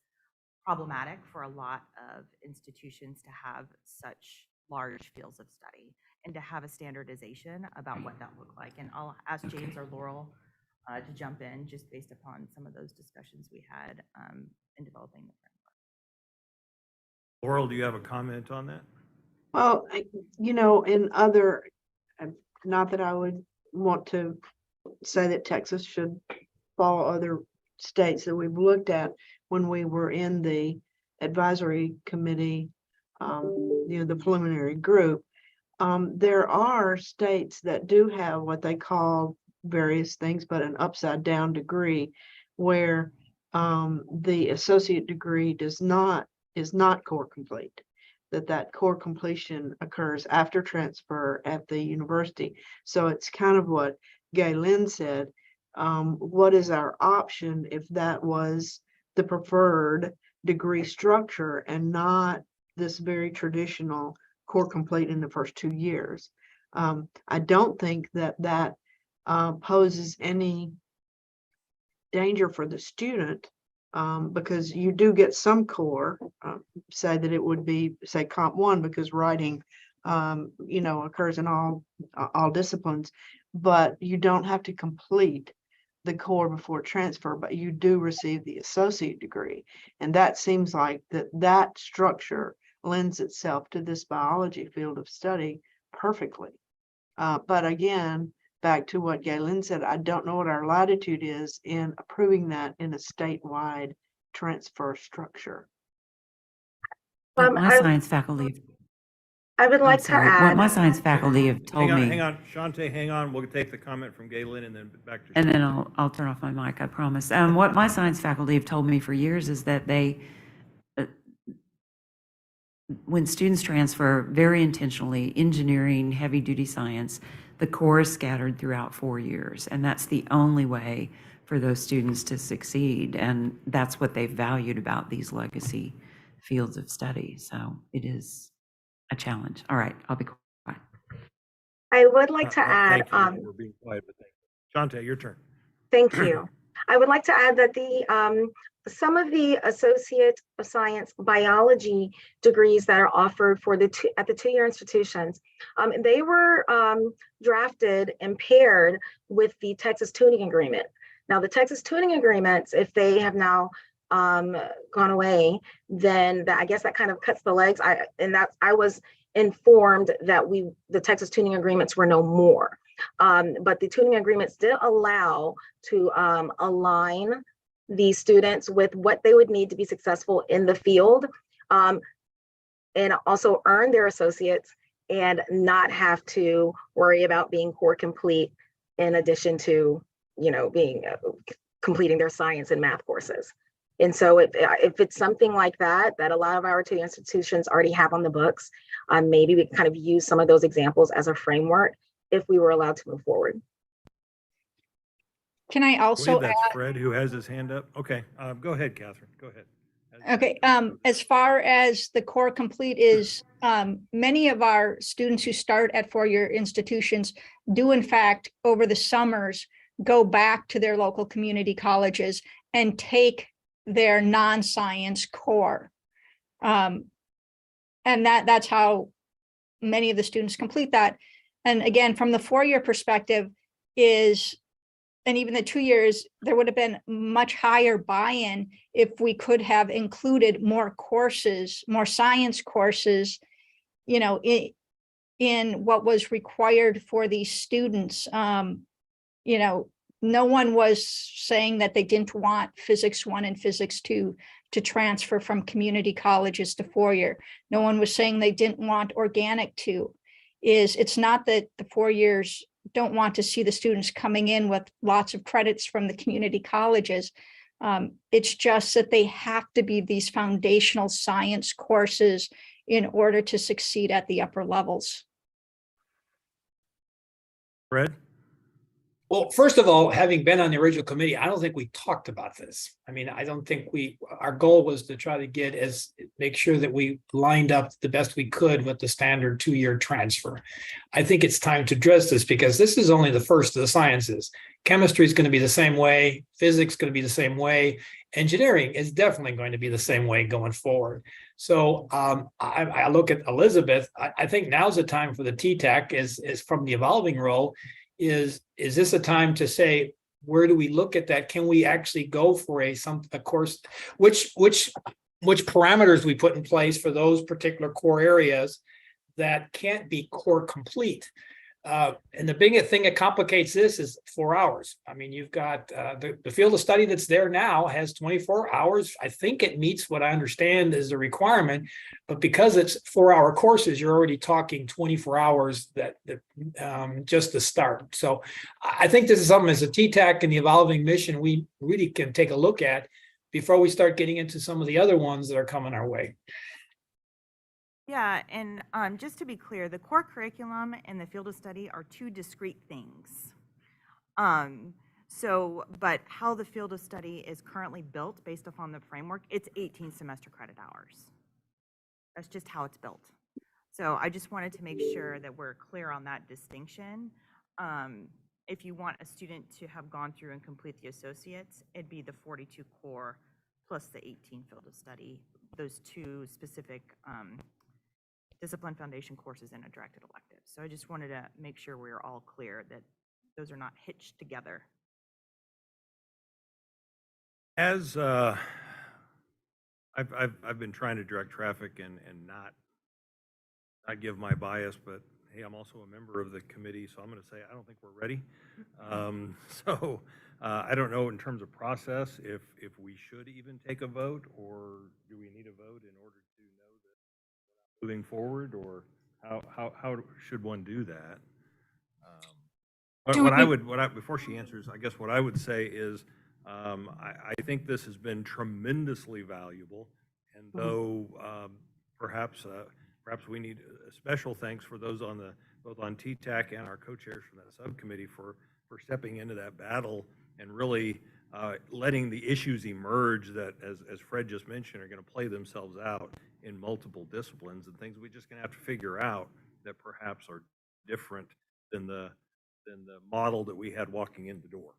problematic for a lot of institutions to have such large fields of study and to have a standardization about what that looked like. And I'll ask James Okay. or Laurel to jump in just based upon some of those discussions we had in developing the framework. Laurel, do you have a comment on that? Well, in other, not that I would want to say that Texas should follow other states that we've looked at when we were in the advisory committee, the preliminary group. There are states that do have what they call various things, but an upside down degree where the associate degree is not core complete, that core completion occurs after transfer at the university. So it's kind of what Galen said. What is our option if that was the preferred degree structure and not this very traditional core complete in the first 2 years? I don't think that poses any danger for the student, because you do get some core, say that it would be, say, Comp 1, because writing, occurs in all disciplines, but you don't have to complete the core before transfer, but you do receive the associate degree. And that seems like that structure lends itself to this biology field of study perfectly. But again, back to what Galen said, I don't know what our latitude is in approving that in a statewide transfer structure. What my science faculty, I would like I'm sorry, to add. what my science faculty have told me. Hang on, Shante, hang on. We'll take the comment from Galen and then back to. And then I'll turn off my mic, I promise. What my science faculty have told me for years is that they, when students transfer very intentionally, engineering, heavy-duty science, the core is scattered throughout 4 years. And that's the only way for those students to succeed. And that's what they've valued about these legacy fields of study. So it is a challenge. All right, I'll be quiet. I would like to add. Thank you. We're being quiet, but thank you. Shante, your turn. Thank you. I would like to add that the some of the associate of science biology degrees that are offered for at the 2-year institutions, they were drafted and paired with the Texas tuning agreement. Now, the Texas tuning agreements, if they have now gone away, then I guess that kind of cuts the legs. I was informed that the Texas tuning agreements were no more. But the tuning agreements did allow to align the students with what they would need to be successful in the field, and also earn their associates and not have to worry about being core complete in addition to, being completing their science and math courses. And so if it's something like that a lot of our 2 institutions already have on the books, maybe we can kind of use some of those examples as a framework if we were allowed to move forward. Can I also That's add? Fred who has his hand up. Okay, go ahead, Catherine. Go ahead. Okay, as far as the core complete is, many of our students who start at 4-year institutions do in fact over the summers go back to their local community colleges and take their non-science core. And that's how many of the students complete that. And again, from the 4-year perspective and even the 2 years, there would have been much higher buy-in if we could have included more courses, more science courses, in what was required for these students. No one was saying that they didn't want Physics 1 and Physics 2 to transfer from community colleges to 4-year. No one was saying they didn't want Organic 2. It's not that the 4 years don't want to see the students coming in with lots of credits from the community colleges. It's just that they have to be these foundational science courses in order to succeed at the upper levels. Fred? Well, first of all, having been on the original committee, I don't think we talked about this. I mean, I don't think our goal was to try to make sure that we lined up the best we could with the standard 2-year transfer. I think it's time to address this because this is only the first of the sciences. Chemistry is going to be the same way. Physics is going to be the same way. Engineering is definitely going to be the same way going forward. So I look at Elizabeth. I think now's the time for the TTAC is from the evolving role. Is this a time to say, where do we look at that? Can we actually go for a course, which parameters we put in place for those particular core areas that can't be core complete? And the biggest thing that complicates this is 4 hours. I mean, you've got the field of study that's there now has 24 hours. I think it meets what I understand is the requirement, but because it's 4-hour courses, you're already talking 24 hours that just to start. So I think this is something as a TTAC and the evolving mission, we really can take a look at before we start getting into some of the other ones that are coming our way. Yeah, and just to be clear, the core curriculum and the field of study are two discrete things. But how the field of study is currently built based upon the framework, it's 18 semester credit hours. That's just how it's built. So I just wanted to make sure that we're clear on that distinction. If you want a student to have gone through and complete the associates, it'd be the 42 core plus the 18 field of study, those two specific discipline foundation courses and a directed elective. So I just wanted to make sure we are all clear that those are not hitched together. As I've been trying to direct traffic and not give my bias, but hey, I'm also a member of the committee, so I'm going to say I don't think we're ready. I don't know in terms of process if we should even take a vote, or do we need a vote in order to know that we're moving forward, or how should one do that? Before she answers, I guess what I would say is I think this has been tremendously valuable, and though perhaps we need a special thanks for those both on TTAC and our co-chairs from that subcommittee for stepping into that battle and really letting the issues emerge that, as Fred just mentioned, are going to play themselves out in multiple disciplines and things we're just going to have to figure out that perhaps are different than the model that we had walking in the door.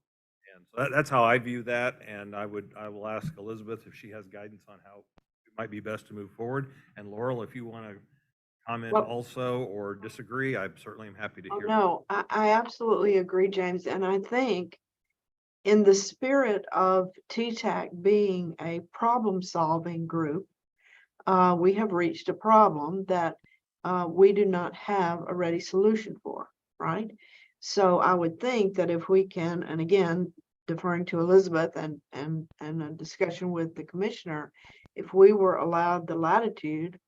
And so that's how I view that. And I will ask Elizabeth if she has guidance on how it might be best to move forward. And Laurel, if you want to comment also or disagree, I certainly am happy to hear. No, I absolutely agree, James. And I think in the spirit of TTAC being a problem-solving group, we have reached a problem that we do not have a ready solution for, right? So I would think that if we can, and again, deferring to Elizabeth and a discussion with the commissioner, if we were allowed the latitude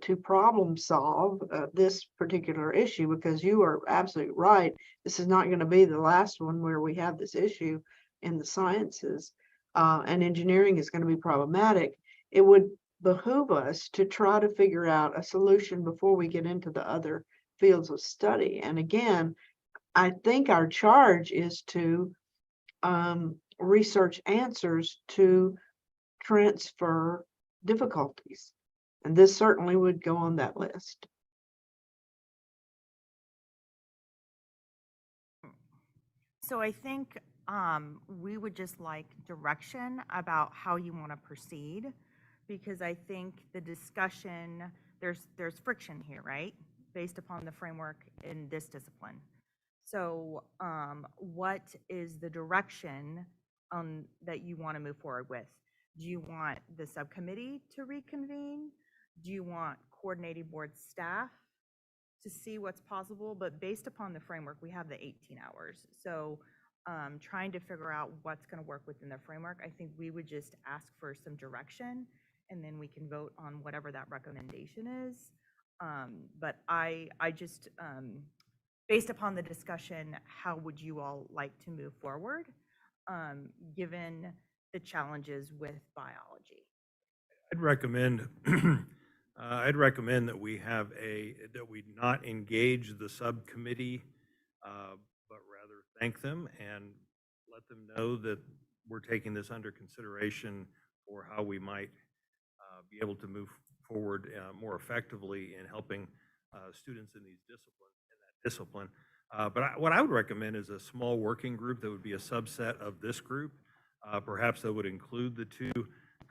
to problem solve this particular issue, because you are absolutely right, this is not going to be the last one where we have this issue in the sciences, and engineering is going to be problematic. It would behoove us to try to figure out a solution before we get into the other fields of study. And again, I think our charge is to research answers to transfer difficulties. And this certainly would go on that list. So I think we would just like direction about how you want to proceed, because I think the discussion, there's friction here, right? Based upon the framework in this discipline. So what is the direction that you want to move forward with? Do you want the subcommittee to reconvene? Do you want coordinating board staff to see what's possible? But based upon the framework, we have the 18 hours. So trying to figure out what's going to work within the framework, I think we would just ask for some direction, and then we can vote on whatever that recommendation is. But I just, based upon the discussion, how would you all like to move forward, given the challenges with biology? I'd recommend, that we have that we not engage the subcommittee, but rather thank them and let them know that we're taking this under consideration for how we might be able to move forward more effectively in helping students in these discipline. But what I would recommend is a small working group that would be a subset of this group. Perhaps that would include the two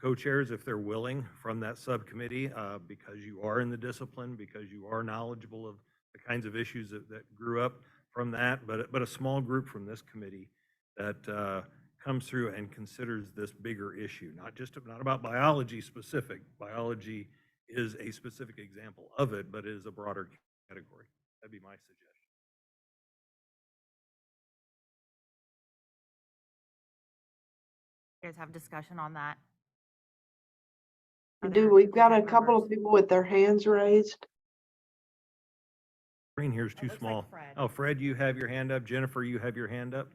co-chairs if they're willing from that subcommittee, because you are in the discipline, because you are knowledgeable of the kinds of issues that grew up from that, but a small group from this committee that comes through and considers this bigger issue, not about biology specific. Biology is a specific example of it, but it is a broader category. That'd be my suggestion. You guys have discussion on that? We've got a couple of people with their hands raised. Screen here is too small. Oh, Fred, you have your hand up. Jennifer, you have your hand up.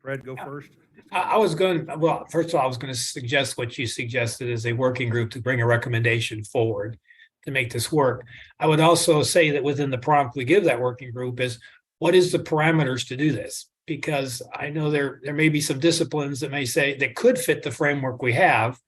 Fred, go first. Well, first of all, I was going to suggest what you suggested as a working group to bring a recommendation forward to make this work. I would also say that within the prompt we give that working group is, what is the parameters to do this? Because I know there may be some disciplines that may say that could fit the framework we have,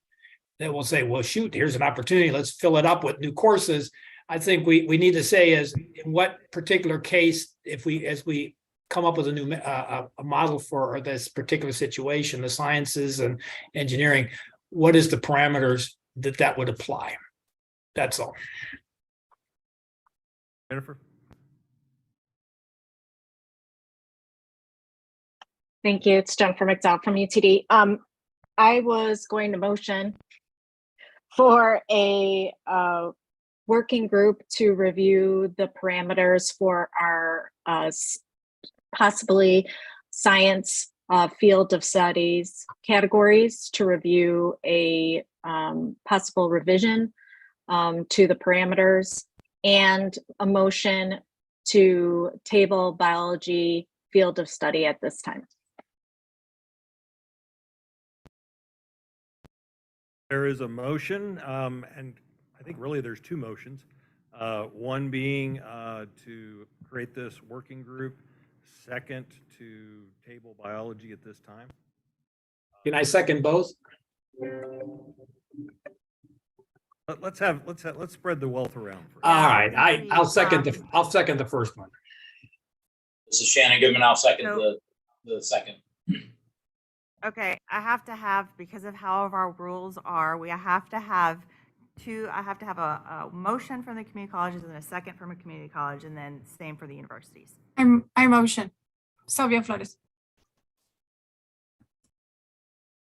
that will say, well, shoot, here's an opportunity, let's fill it up with new courses. I think we need to say is in what particular case, as we come up with a new a model for this particular situation, the sciences and engineering, what is the parameters that would apply? That's all. Jennifer? Thank you. It's Jennifer McDowell from UTD. I was going to motion for a working group to review the parameters for our possibly science field of studies categories, to review a possible revision to the parameters, and a motion to table biology field of study at this time. There is a motion, and I think really there's two motions. One being to create this working group, second to table biology at this time. Can I second both? Let's spread the wealth around. All right, I'll second the first one. This is Shannon Goodman. I'll second the second. Okay, I have to have, because of how our rules are, I have to have a motion from the community colleges and a second from a community college, and then same for the universities. I motion. Sylvia Flores.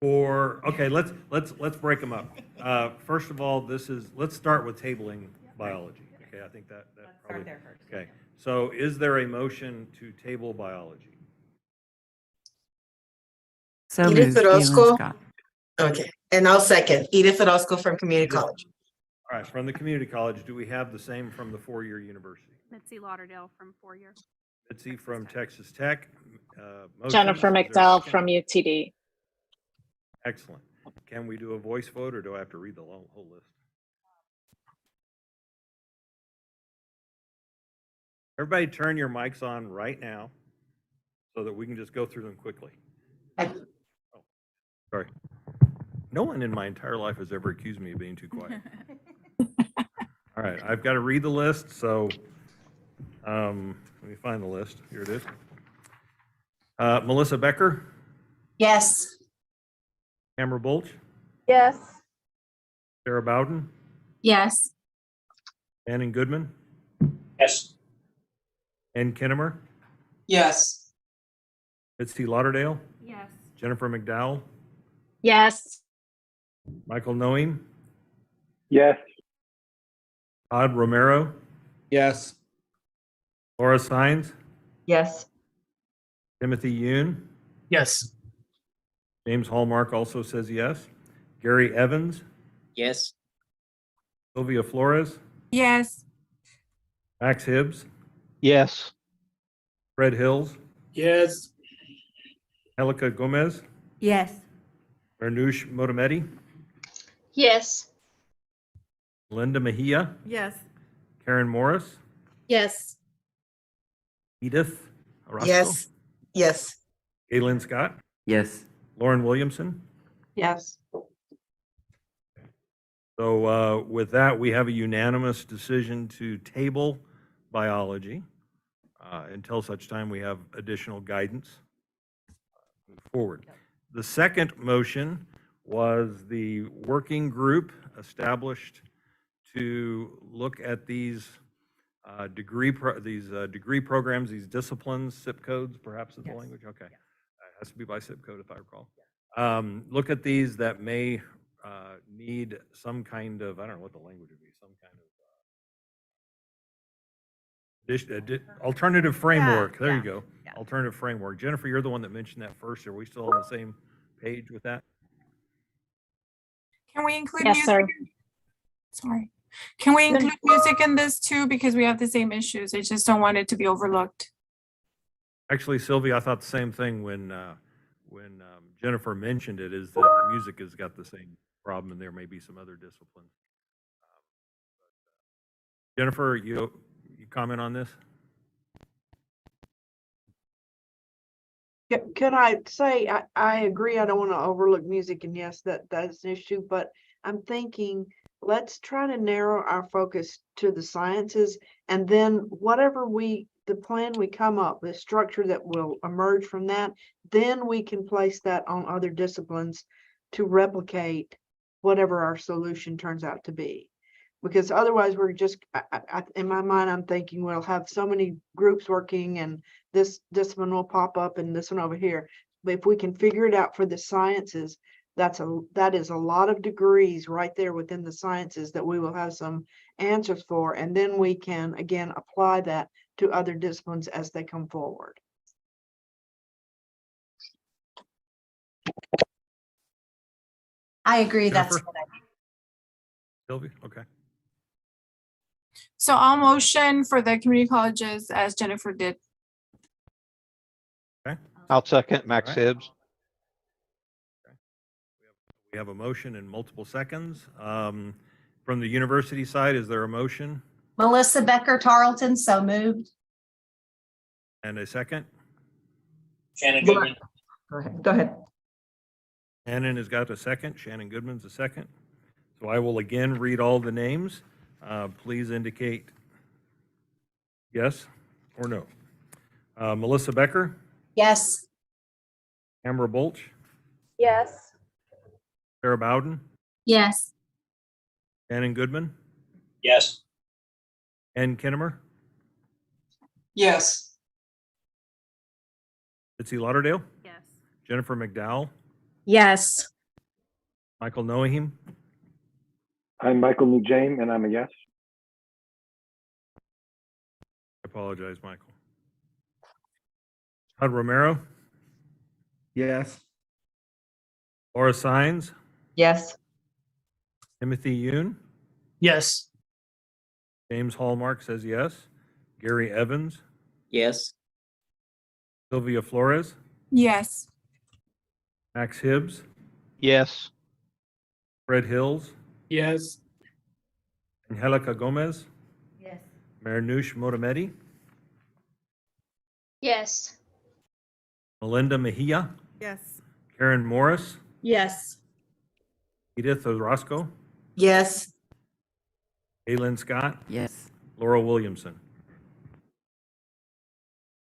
Okay, let's break them up. First of all, let's start with tabling biology. Okay, I think that probably. Start there first. Okay, so is there a motion to table biology? So Edith moved, Galen Orozco. Scott. Okay, and I'll second. Edith Orozco from Community College. All right, from the community college, do we have the same from the four-year university? Mitzi Lauderdale from 4 years. Mitzi from Texas Tech. Motions? Jennifer Is there a McDowell second? from UTD. Excellent. Can we do a voice vote, or do I have to read the whole list? Everybody turn your mics on right now so that we can just go through them quickly. Oh, sorry. No one in my entire life has ever accused me of being too quiet. All right, I've got to read the list, so let me find the list. Here it is. Melissa Becker, Yes. Tamara Bulch, Yes. Sarah Bowden, Yes. Shannon Goodman, Yes. Ann Kinnemer, Yes. Mitzi Lauderdale, Yes. Jennifer McDowell, Yes. Michael Noem, Yes. Todd Romero, Yes. Laura Sines, Yes. Timothy Yoon, Yes. James Hallmark also says yes. Gary Evans, Yes. Sylvia Flores, Yes. Max Hibbs, Yes. Fred Hills, Yes. Angelica Gomez, Yes. Marnoush Motamedi, Yes. Linda Mejia, Yes. Karen Morris, Yes. Edith Orozco, Yes. Yes. Galen Scott, Yes. Lauren Williamson. Yes. So with that, we have a unanimous decision to table biology until such time we have additional guidance move forward. The second motion was the working group established to look at these degree programs, these disciplines, zip codes, perhaps is the language? Okay. It has to be by zip code if I recall. Look at these that may need some kind of, I don't know what the language would be, some kind of alternative framework. There you go. Alternative framework. Jennifer, you're the one that mentioned that first. Are we still on the same page with that? Can we include Yes, music? sir. Sorry. Can we include music in this too? Because we have the same issues. I just don't want it to be overlooked. Actually, Sylvia, I thought the same thing when Jennifer mentioned it, is that music has got the same problem and there may be some other disciplines. Jennifer, you comment on this? Can I say, I agree, I don't want to overlook music, and yes, that's an issue, but I'm thinking, let's try to narrow our focus to the sciences, and then whatever the plan we come up, the structure that will emerge from that, then we can place that on other disciplines to replicate whatever our solution turns out to be. Because otherwise we're just, in my mind, I'm thinking we'll have so many groups working and this discipline will pop up and this one over here. But if we can figure it out for the sciences, that is a lot of degrees right there within the sciences that we will have some answers for. And then we can, again, apply that to other disciplines as they come forward. I agree. That's Jennifer? what I mean. Sylvia? Okay. So I'll motion for the community colleges as Jennifer did. Okay. I'll second Max All right. Hibbs. We have a motion in multiple seconds. From the university side, is there a motion Melissa Becker Tarleton, so moved. and a second? Shannon Goodman. Go ahead. Shannon has got a second. Shannon Goodman's a second. So I will again read all the names. Please indicate yes or no. Melissa Becker, Yes. Tamara Bulch, Yes. Sarah Bowden, Yes. Shannon Goodman, Yes. Ann Kinnemer, Yes. Mitzi Lauderdale, Yes. Jennifer McDowell, Yes. Michael Noahim, I'm Michael Nugent, and I'm a yes. I apologize, Michael. Todd Romero, Yes. Laura Sines, Yes. Timothy Yoon, Yes. James Hallmark says yes. Gary Evans, Yes. Sylvia Flores, Yes. Max Hibbs, Yes. Fred Hills, Yes. Angelica Gomez, Yes. Marnoush Motamedi, Yes. Melinda Mejia, Yes. Karen Morris, Yes. Edith Orozco, Yes. Galen Scott, Yes. Laura Williamson.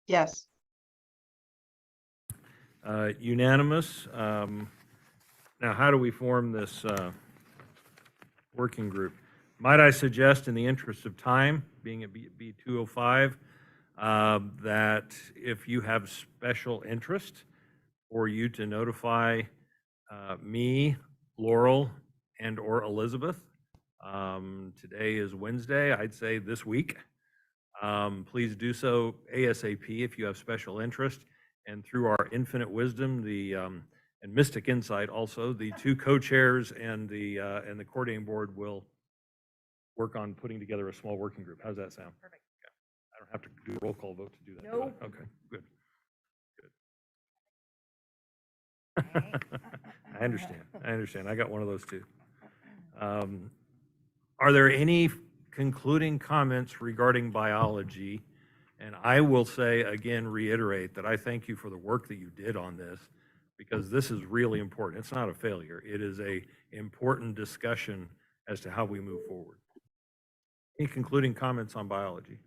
Yes. Unanimous. Now, how do we form this working group? Might I suggest, in the interest of time, being at B 205, that if you have special interest, for you to notify me, Laurel, and/or Elizabeth. Today is Wednesday, I'd say this week. Please do so ASAP if you have special interest. And through our infinite wisdom, and mystic insight also, the two co-chairs and the coordinating board will work on putting together a small working group. How's that sound? Perfect. I don't have to do a roll call vote to do that. No. do I? Okay, good. I understand. I got one of those too. Are there any concluding comments regarding biology? And I will say again, reiterate that I thank you for the work that you did on this, because this is really important. It's not a failure. It is a important discussion as to how we move forward. Any concluding comments on biology?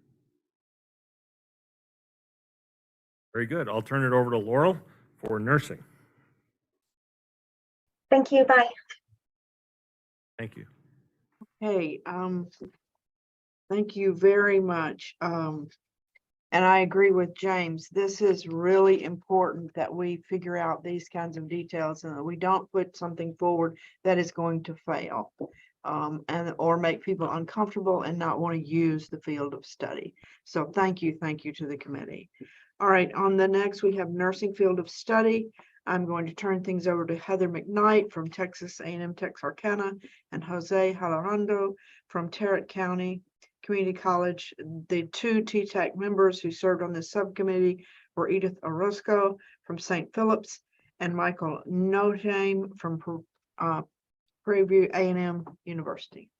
Very good. I'll turn it over to Laurel for nursing. Thank you. Bye. Thank you. Hey, thank you very much. And I agree with James. This is really important that we figure out these kinds of details and that we don't put something forward that is going to fail. Or make people uncomfortable and not want to use the field of study. So thank you to the committee. All right, on the next, we have nursing field of study. I'm going to turn things over to Heather McKnight from Texas A&M Texarkana and Jose Jalorando from Tarrant County Community College. The two TTAC members who served on this subcommittee were Edith Orozco from St. Philip's and Michael Notame from Prairie A&M University.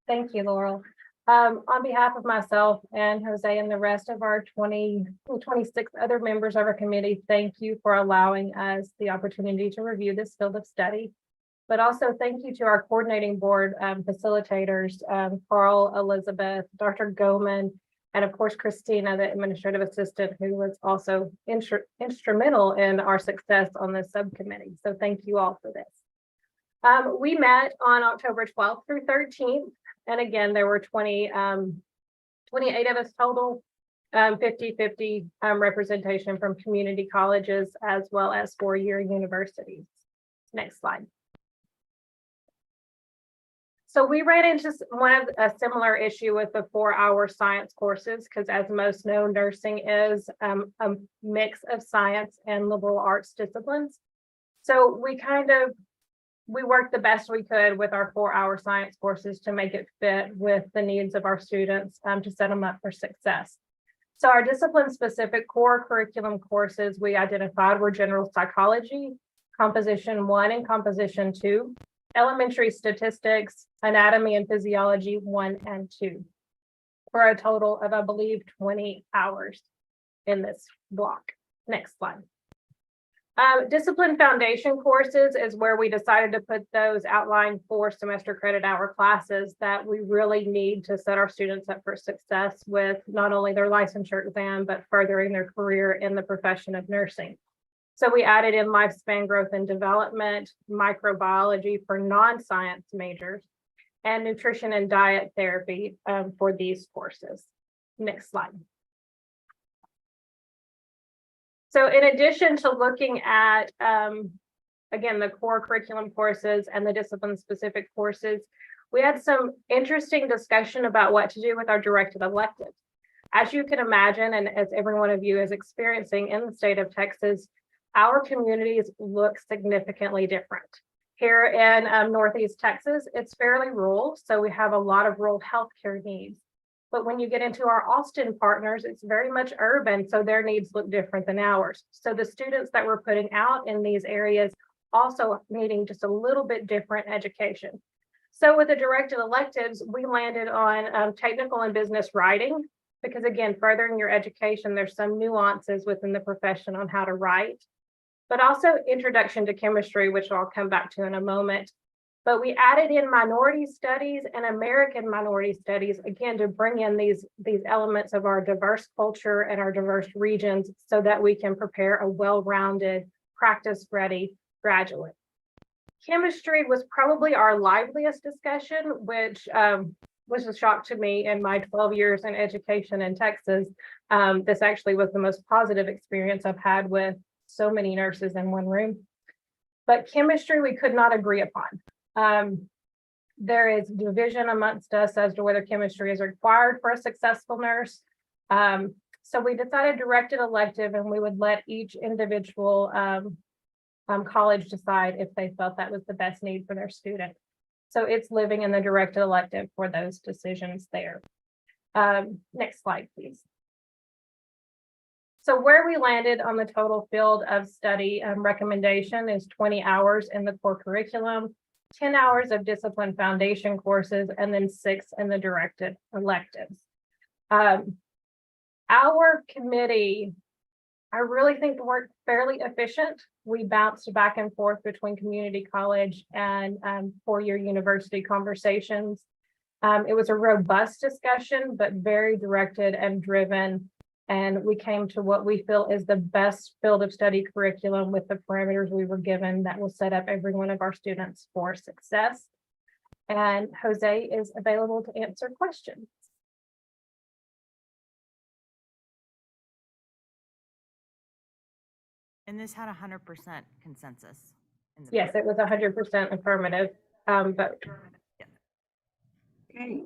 Thank you, Laurel. On behalf of myself and Jose and the rest of our 26 other members of our committee, thank you for allowing us the opportunity to review this field of study. But also thank you to our coordinating board facilitators, Carl, Elizabeth, Dr. Goman, and of course, Christina, the administrative assistant, who was also instrumental in our success on this subcommittee. So thank you all for this. We met on October 12th through 13th. And again, there were 28 of us total, 50-50 representation from community colleges as well as four-year universities. Next slide. So we ran into a similar issue with the 4-hour science courses, because as most know, nursing is a mix of science and liberal arts disciplines. So we worked the best we could with our 4-hour science courses to make it fit with the needs of our students to set them up for success. So our discipline-specific core curriculum courses we identified were general psychology, composition 1 and composition 2, elementary statistics, anatomy and physiology 1 and 2, for a total of, I believe, 20 hours in this block. Next slide. Discipline foundation courses is where we decided to put those outlined 4 semester credit hour classes that we really need to set our students up for success with not only their licensure exam, but furthering their career in the profession of nursing. So we added in lifespan growth and development, microbiology for non-science majors, and nutrition and diet therapy for these courses. Next slide. So in addition to looking at, again, the core curriculum courses and the discipline-specific courses, we had some interesting discussion about what to do with our directed electives. As you can imagine, and as every one of you is experiencing in the state of Texas, our communities look significantly different. Here in Northeast Texas, it's fairly rural, so we have a lot of rural healthcare needs. But when you get into our Austin partners, it's very much urban, so their needs look different than ours. So the students that we're putting out in these areas also needing just a little bit different education. So with the directed electives, we landed on technical and business writing, because again, furthering your education, there's some nuances within the profession on how to write, but also introduction to chemistry, which I'll come back to in a moment. But we added in minority studies and American minority studies, again, to bring in these elements of our diverse culture and our diverse regions so that we can prepare a well-rounded, practice-ready graduate. Chemistry was probably our liveliest discussion, which was a shock to me in my 12 years in education in Texas. This actually was the most positive experience I've had with so many nurses in one room. But chemistry, we could not agree upon. There is division amongst us as to whether chemistry is required for a successful nurse. So we decided directed elective, and we would let each individual college decide if they felt that was the best need for their student. So it's living in the directed elective for those decisions there. Next slide, please. So where we landed on the total field of study recommendation is 20 hours in the core curriculum, 10 hours of discipline foundation courses, and then 6 in the directed electives. Our committee, I really think, worked fairly efficient. We bounced back and forth between community college and four-year university conversations. It was a robust discussion, but very directed and driven. And we came to what we feel is the best field of study curriculum with the parameters we were given that will set up every one of our students for success. And Jose is available to answer questions. And this had 100% consensus. Yes, it was 100% affirmative, but. Okay.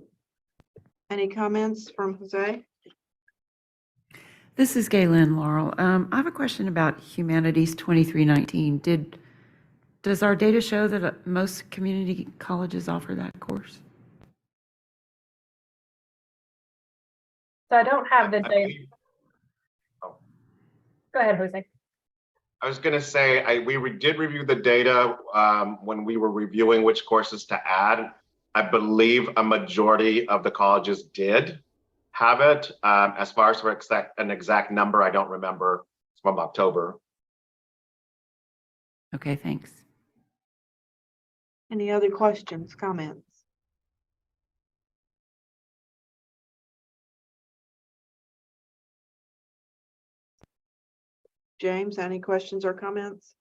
Any comments from Jose? This is Galen Laurel. I have a question about Humanities 2319. Does our data show that most community colleges offer that course? So I don't have the data. Go ahead, Jose. I was going to say, we did review the data when we were reviewing which courses to add. I believe a majority of the colleges did have it. As far as for an exact number, I don't remember. It's from October. Okay, thanks. Any other questions, comments? James, any questions or comments?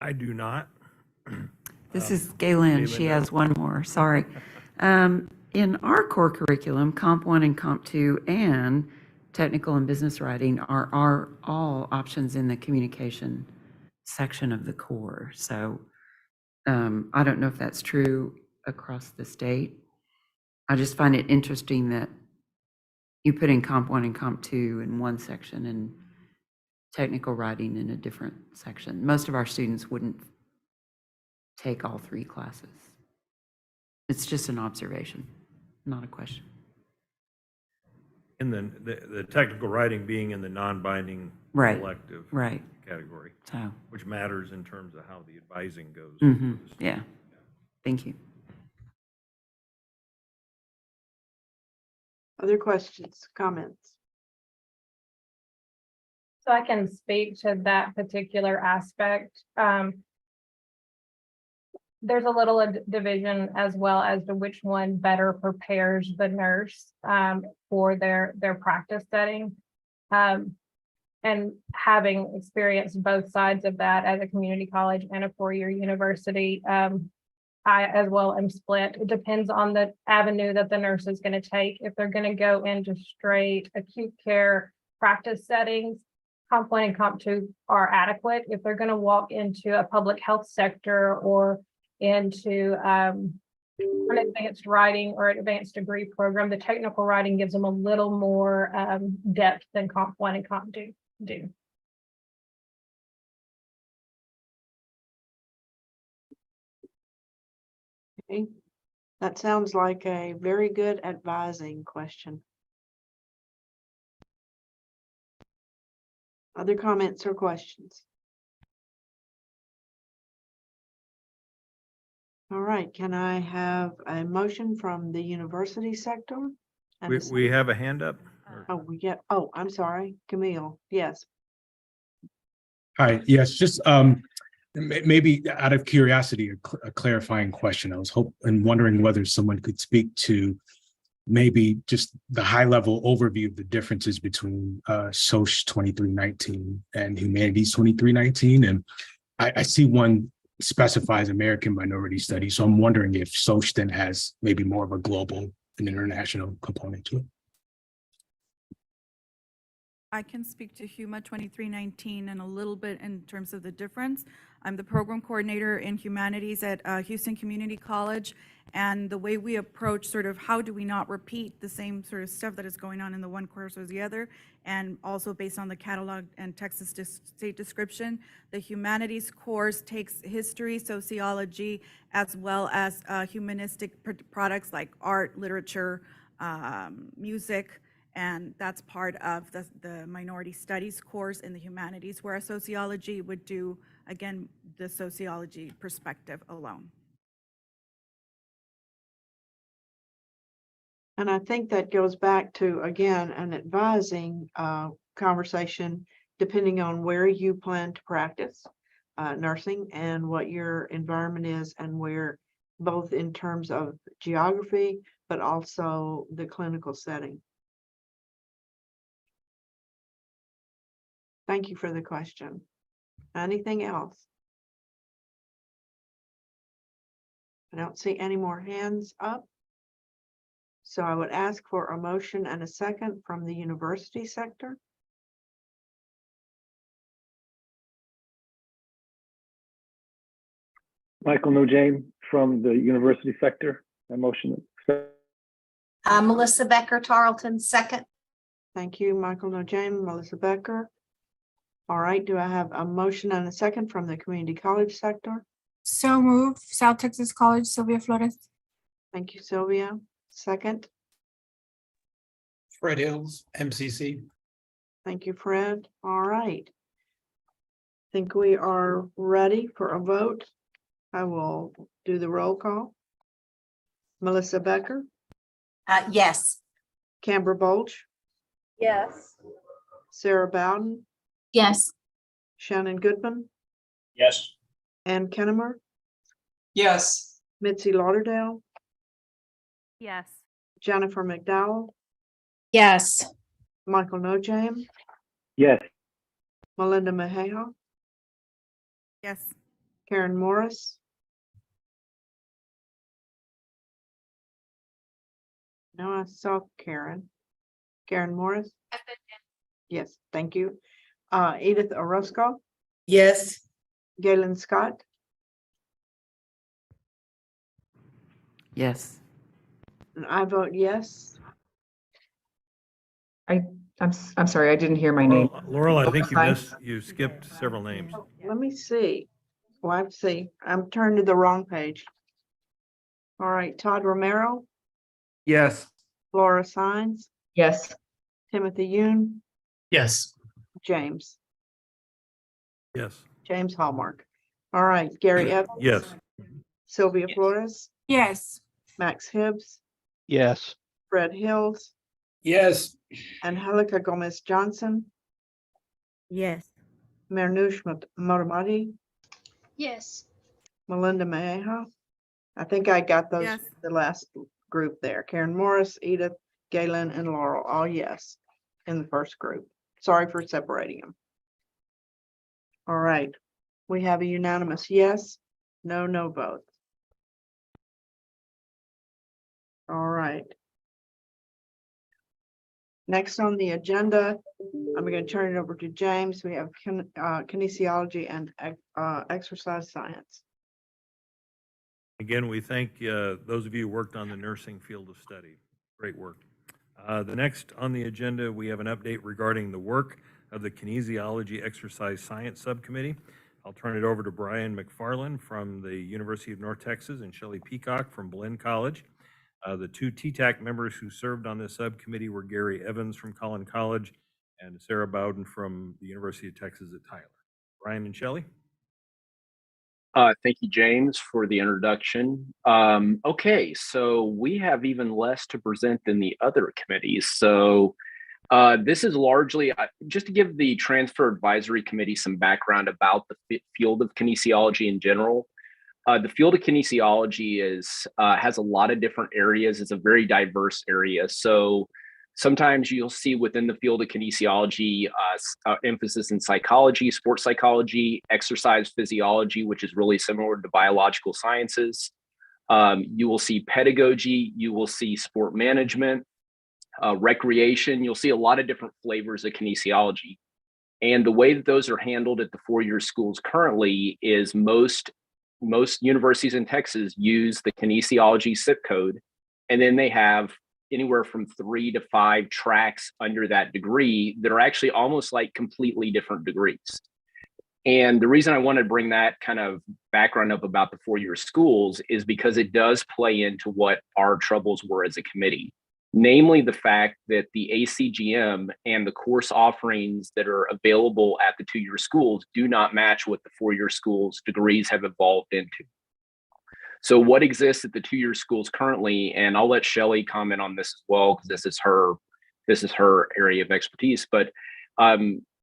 I do not. This is Galen. She has one more. Sorry. In our core curriculum, Comp 1 and Comp 2 and technical and business writing are all options in the communication section of the core. So I don't know if that's true across the state. I just find it interesting that you put in Comp 1 and Comp 2 in one section and technical writing in a different section. Most of our students wouldn't take all 3 classes. It's just an observation, not a question. And then the technical writing being in the non-binding Right, elective right. category, So, which matters in terms of how the advising goes. yeah. Thank you. Other questions, comments? So I can speak to that particular aspect. There's a little division as well as to which one better prepares the nurse for their practice setting. And having experienced both sides of that as a community college and a four-year university, I as well am split. It depends on the avenue that the nurse is going to take. If they're going to go into straight acute care practice settings, Comp 1 and Comp 2 are adequate. If they're going to walk into a public health sector or into an advanced writing or an advanced degree program, the technical writing gives them a little more depth than Comp 1 and Comp 2 do. Okay. That sounds like a very good advising question. Other comments or questions? All right, can I have a motion from the university sector? And We have a hand up? Oh, I'm sorry, Camille, yes. Hi, yes, just Maybe out of curiosity, a clarifying question. I was wondering whether someone could speak to maybe just the high level overview of the differences between SOC 2319 and Humanities 2319. And I see one specifies American Minority Studies. So I'm wondering if SOC then has maybe more of a global and international component to it. I can speak to HUMA 2319 and a little bit in terms of the difference. I'm the program coordinator in humanities at Houston Community College, and the way we approach sort of how do we not repeat the same sort of stuff that is going on in the one course or the other, and also based on the catalog and Texas state description, the humanities course takes history, sociology, as well as humanistic products like art, literature, music, and that's part of the minority studies course in the humanities, whereas sociology would do, again, the sociology perspective alone. And I think that goes back to, again, an advising conversation, depending on where you plan to practice nursing and what your environment is, and where, both in terms of geography, but also the clinical setting. Thank you for the question. Anything else? I don't see any more hands up. So I would ask for a motion and a second from the university sector. Michael Nojame from the university sector. I motion. Melissa Becker Tarleton, second. Thank you, Michael Nojame, Melissa Becker. All right, do I have a motion and a second from the community college sector? So move, South Texas College, Sylvia Flores. Thank you, Sylvia. Second. Fred Hills, MCC. Thank you, Fred. All right. Think we are ready for a vote. I will do the roll call. Melissa Becker, Yes. Canberra Bulge, Yes. Sarah Bowden, Yes. Shannon Goodman, Yes. Ann Kennemer, Yes. Mitzi Lauderdale, Yes. Jennifer McDowell, Yes. Michael Nojame, Yes. Melinda Maheja, Yes. Karen Morris. No, I saw Karen. Karen Morris? Yes, thank you. Edith Orozco, Yes. Galen Scott, Yes. and I vote yes. I'm sorry, I didn't hear my name. Laurel, I think Fine. you skipped several names. Let me see. Well, I have to see. I'm turned to the wrong page. All right, Todd Romero, Yes. Laura Sines, Yes. Timothy Yoon, Yes. James Yes. Hallmark. All right, Gary Evans. Yes. Sylvia Flores, Yes. Max Hibbs, Yes. Fred Hills, Yes. Angelica Gomez Johnson, Yes. Marnoush Motamati, Yes. Melinda Maheja. I think I got those, Yes. the last group there. Karen Morris, Edith, Galen, and Laurel, all yes in the first group. Sorry for separating them. All right, we have a unanimous yes, no vote. All right. Next on the agenda, I'm going to turn it over to James. We have kinesiology and exercise science. Again, we thank those of you who worked on the nursing field of study. Great work. The next on the agenda, we have an update regarding the work of the Kinesiology Exercise Science Subcommittee. I'll turn it over to Brian McFarland from the University of North Texas and Shelley Peacock from Blinn College. The two TTAC members who served on this subcommittee were Gary Evans from Collin College and Sarah Bowden from the University of Texas at Tyler. Brian and Shelley? Thank you, James, for the introduction. Okay, so we have even less to present than the other committees. So This is largely, just to give the Transfer Advisory Committee some background about the field of kinesiology in general. The field of kinesiology has a lot of different areas. It's a very diverse area. So sometimes you'll see within the field of kinesiology emphasis in psychology, sports psychology, exercise physiology, which is really similar to biological sciences. You will see pedagogy, you will see sport management, recreation. You'll see a lot of different flavors of kinesiology. And the way that those are handled at the four-year schools currently is most universities in Texas use the kinesiology SIP code, and then they have anywhere from 3 to 5 tracks under that degree that are actually almost like completely different degrees. And the reason I wanted to bring that kind of background up about the four-year schools is because it does play into what our troubles were as a committee. Namely, the fact that the ACGM and the course offerings that are available at the two-year schools do not match what the four-year schools degrees have evolved into. So what exists at the two-year schools currently, and I'll let Shelley comment on this as well, because this is her area of expertise, but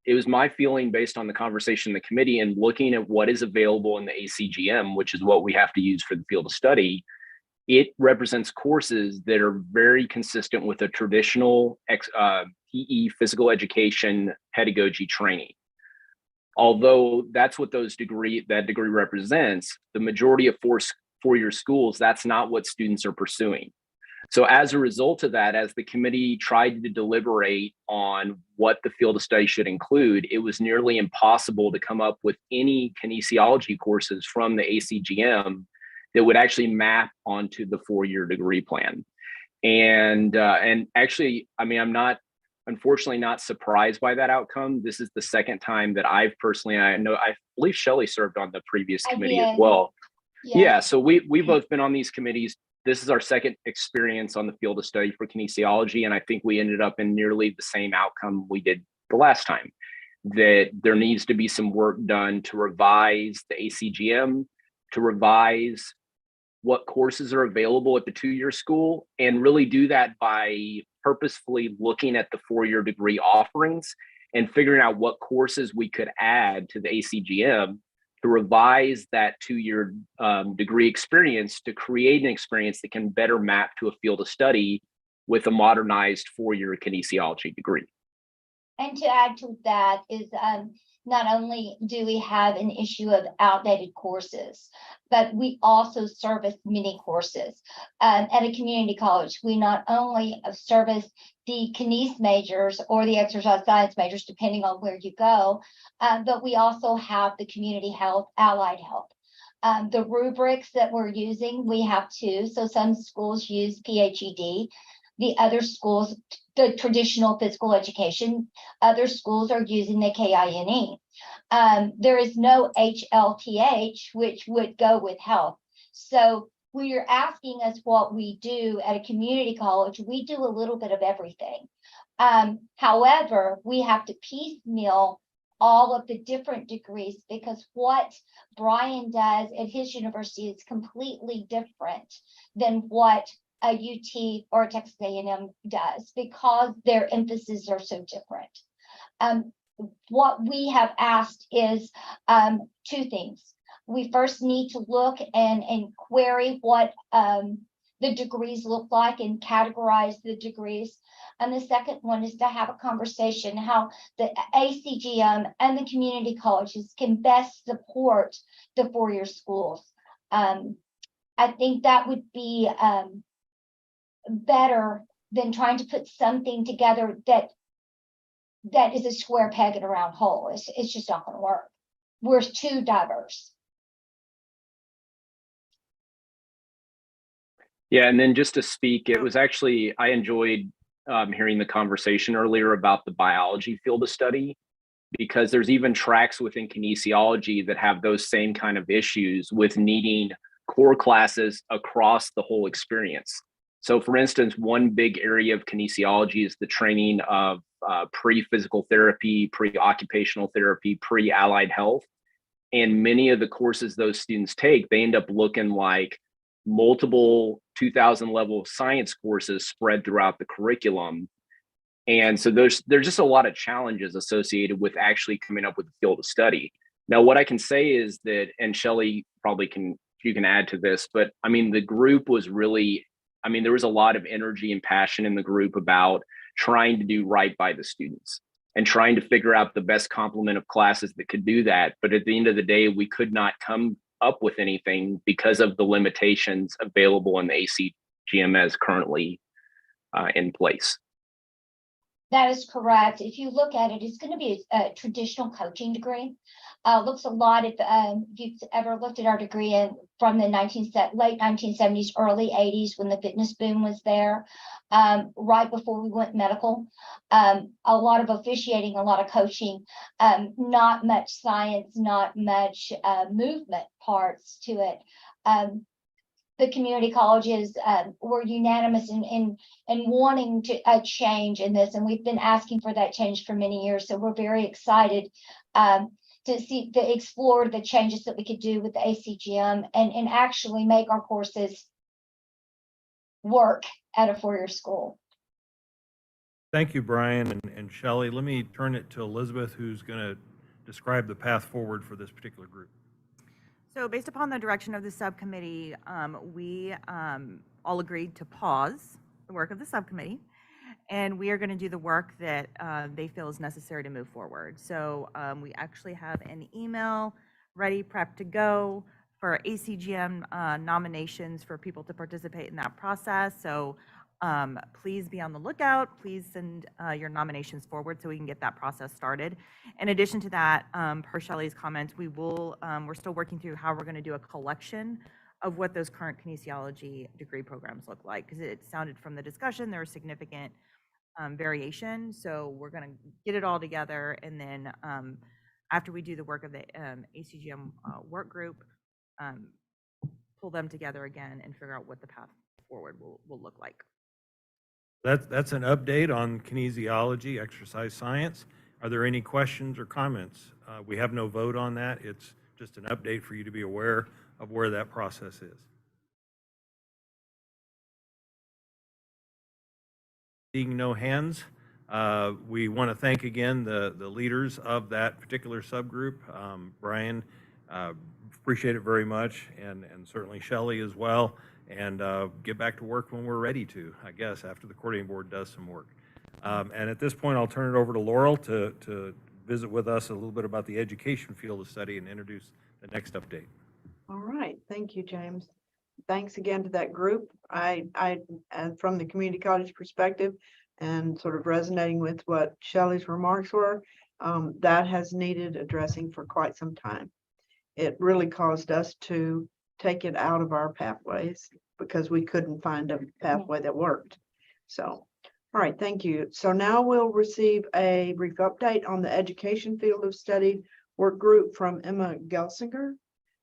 it was my feeling based on the conversation in the committee and looking at what is available in the ACGM, which is what we have to use for the field of study. It represents courses that are very consistent with a traditional PE physical education pedagogy training. Although that's what that degree represents, the majority of four-year schools, that's not what students are pursuing. So as a result of that, as the committee tried to deliberate on what the field of study should include, it was nearly impossible to come up with any kinesiology courses from the ACGM that would actually map onto the four-year degree plan. And actually, I mean, I'm unfortunately not surprised by that outcome. This is the second time that I believe Shelley served on the previous committee as well. Yeah, so we've both been on these committees. This is our second experience on the field of study for kinesiology, and I think we ended up in nearly the same outcome we did the last time, that there needs to be some work done to revise the ACGM, to revise what courses are available at the two-year school, and really do that by purposefully looking at the four-year degree offerings and figuring out what courses we could add to the ACGM to revise that two-year degree experience to create an experience that can better map to a field of study with a modernized four-year kinesiology degree. And to add to that is not only do we have an issue of outdated courses, but we also service many courses. At a community college, we not only service the kines majors or the exercise science majors, depending on where you go, but we also have the community health, allied health. The rubrics that we're using, we have two. So some schools use PHED. The other schools, the traditional physical education, other schools are using the KINE. There is no HLTH, which would go with health. So when you're asking us what we do at a community college, we do a little bit of everything. However, we have to piecemeal all of the different degrees because what Brian does at his university is completely different than what a UT or a Texas A&M does because their emphases are so different. What we have asked is two things. We first need to look and query what the degrees look like and categorize the degrees. And the second one is to have a conversation how the ACGM and the community colleges can best support the four-year schools. I think that would be better than trying to put something together that is a square peg in a round hole. It's just not going to work. We're too diverse. Yeah, and then just to speak, it was actually, I enjoyed hearing the conversation earlier about the biology field of study, because there's even tracks within kinesiology that have those same kind of issues with needing core classes across the whole experience. So for instance, one big area of kinesiology is the training of pre-physical therapy, pre-occupational therapy, pre-allied health. And many of the courses those students take, they end up looking like multiple 2000 level science courses spread throughout the curriculum. And so there's just a lot of challenges associated with actually coming up with a field of study. Now, what I can say is that, and Shelley probably you can add to this, but I mean, the group was really, I mean, there was a lot of energy and passion in the group about trying to do right by the students and trying to figure out the best complement of classes that could do that. But at the end of the day, we could not come up with anything because of the limitations available in the ACGM as currently in place. That is correct. If you look at it, it's going to be a traditional coaching degree. Looks a lot if you've ever looked at our degree from the late 1970s, early 80s when the fitness boom was there, right before we went medical. A lot of officiating, a lot of coaching, not much science, not much movement parts to it. The community colleges were unanimous in wanting to a change in this, and we've been asking for that change for many years. So we're very excited to explore the changes that we could do with the ACGM and actually make our courses work at a four-year school. Thank you, Brian and Shelley. Let me turn it to Elizabeth, who's going to describe the path forward for this particular group. So based upon the direction of the subcommittee, we all agreed to pause the work of the subcommittee, and we are going to do the work that they feel is necessary to move forward. So we actually have an email ready, prepped to go for ACGM nominations for people to participate in that process. So please be on the lookout. Please send your nominations forward so we can get that process started. In addition to that, per Shelley's comments, we're still working through how we're going to do a collection of what those current kinesiology degree programs look like, because it sounded from the discussion there was significant variation. So we're going to get it all together, and then after we do the work of the ACGM work group, pull them together again and figure out what the path forward will look like. That's an update on kinesiology, exercise science. Are there any questions or comments? We have no vote on that. It's just an update for you to be aware of where that process is. Seeing no hands, we want to thank again the leaders of that particular subgroup. Brian, appreciate it very much, and certainly Shelley as well. And get back to work when we're ready to, I guess, after the coordinating board does some work. And at this point, I'll turn it over to Laurel to visit with us a little bit about the education field of study and introduce the next update. All right, thank you, James. Thanks again to that group. And from the community college perspective and sort of resonating with what Shelley's remarks were, that has needed addressing for quite some time. It really caused us to take it out of our pathways because we couldn't find a pathway that worked. So, all right, thank you. So now we'll receive a brief update on the education field of study work group from Emma Gelsinger,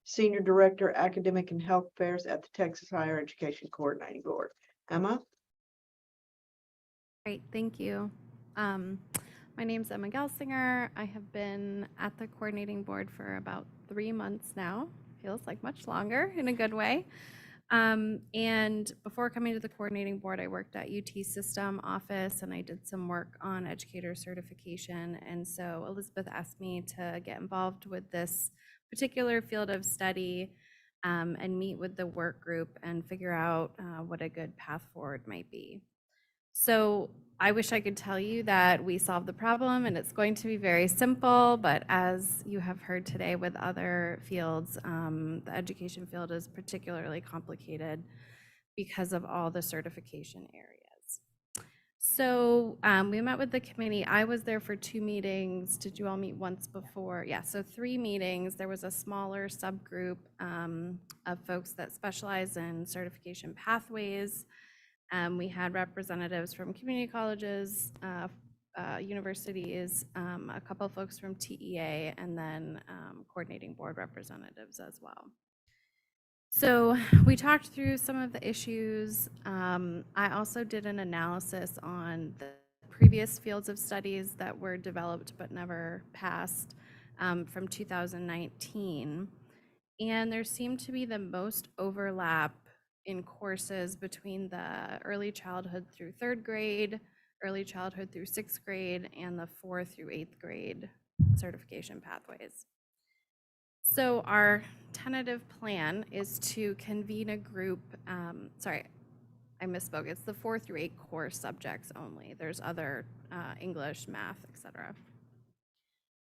Senior Director, Academic and Health Affairs at the Texas Higher Education Coordinating Board. Emma? Great, thank you. My name's Emma Gelsinger. I have been at the coordinating board for about 3 months now. Feels like much longer in a good way. And before coming to the coordinating board, I worked at UT System office and I did some work on educator certification. And so Elizabeth asked me to get involved with this particular field of study and meet with the work group and figure out what a good path forward might be. So I wish I could tell you that we solved the problem and it's going to be very simple, but as you have heard today with other fields, the education field is particularly complicated because of all the certification areas. So we met with the committee. I was there for 2 meetings. Did you all meet once before? Yeah, so 3 meetings. There was a smaller subgroup of folks that specialize in certification pathways. We had representatives from community colleges, universities, a couple of folks from TEA, and then coordinating board representatives as well. So we talked through some of the issues. I also did an analysis on the previous fields of studies that were developed but never passed from 2019. And there seemed to be the most overlap in courses between the early childhood through 3rd grade early childhood through 6th grade and the 4th through 8th grade certification pathways. So our tentative plan is to convene a group, sorry, I misspoke. It's the 4 through 8 core subjects only. There's other English, math, etc.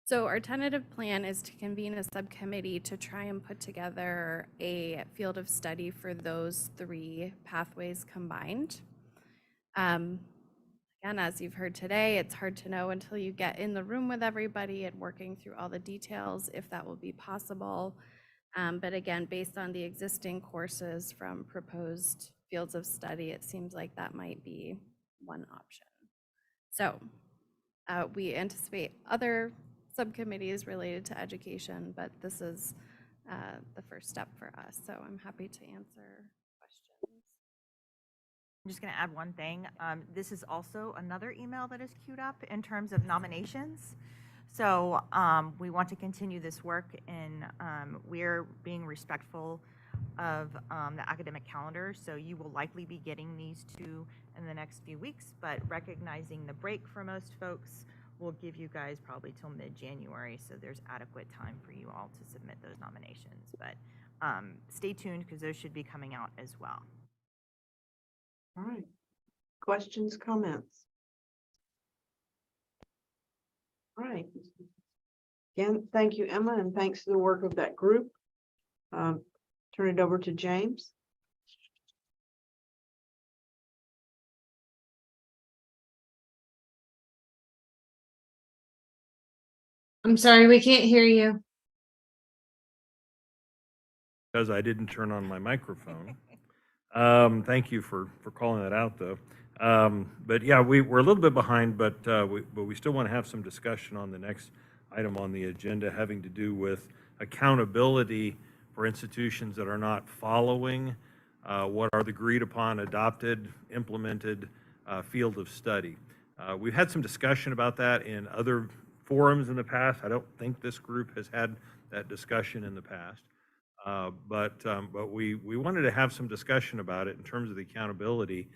So our tentative plan is to convene a subcommittee to try and put together a field of study for those 3 pathways combined. Again, as you've heard today, it's hard to know until you get in the room with everybody and working through all the details if that will be possible. But again, based on the existing courses from proposed fields of study, it seems like that might be one option. So we anticipate other subcommittees related to education, but this is the first step for us. So I'm happy to answer questions. I'm just going to add one thing. This is also another email that is queued up in terms of nominations. So we want to continue this work, and we're being respectful of the academic calendar. So you will likely be getting these 2 in the next few weeks, but recognizing the break for most folks, we'll give you guys probably till mid-January. So there's adequate time for you all to submit those nominations. But stay tuned because those should be coming out as well. All right. Questions, comments? All right. Again, thank you, Emma, and thanks to the work of that group. Turn it over to James. I'm sorry, we can't hear you. Because I didn't turn on my microphone. Thank you for calling that out, though. But yeah, we're a little bit behind, but we still want to have some discussion on the next item on the agenda having to do with accountability for institutions that are not following what are the agreed upon, adopted, implemented field of study. We've had some discussion about that in other forums in the past. I don't think this group has had that discussion in the past. But we wanted to have some discussion about it in terms of the accountability.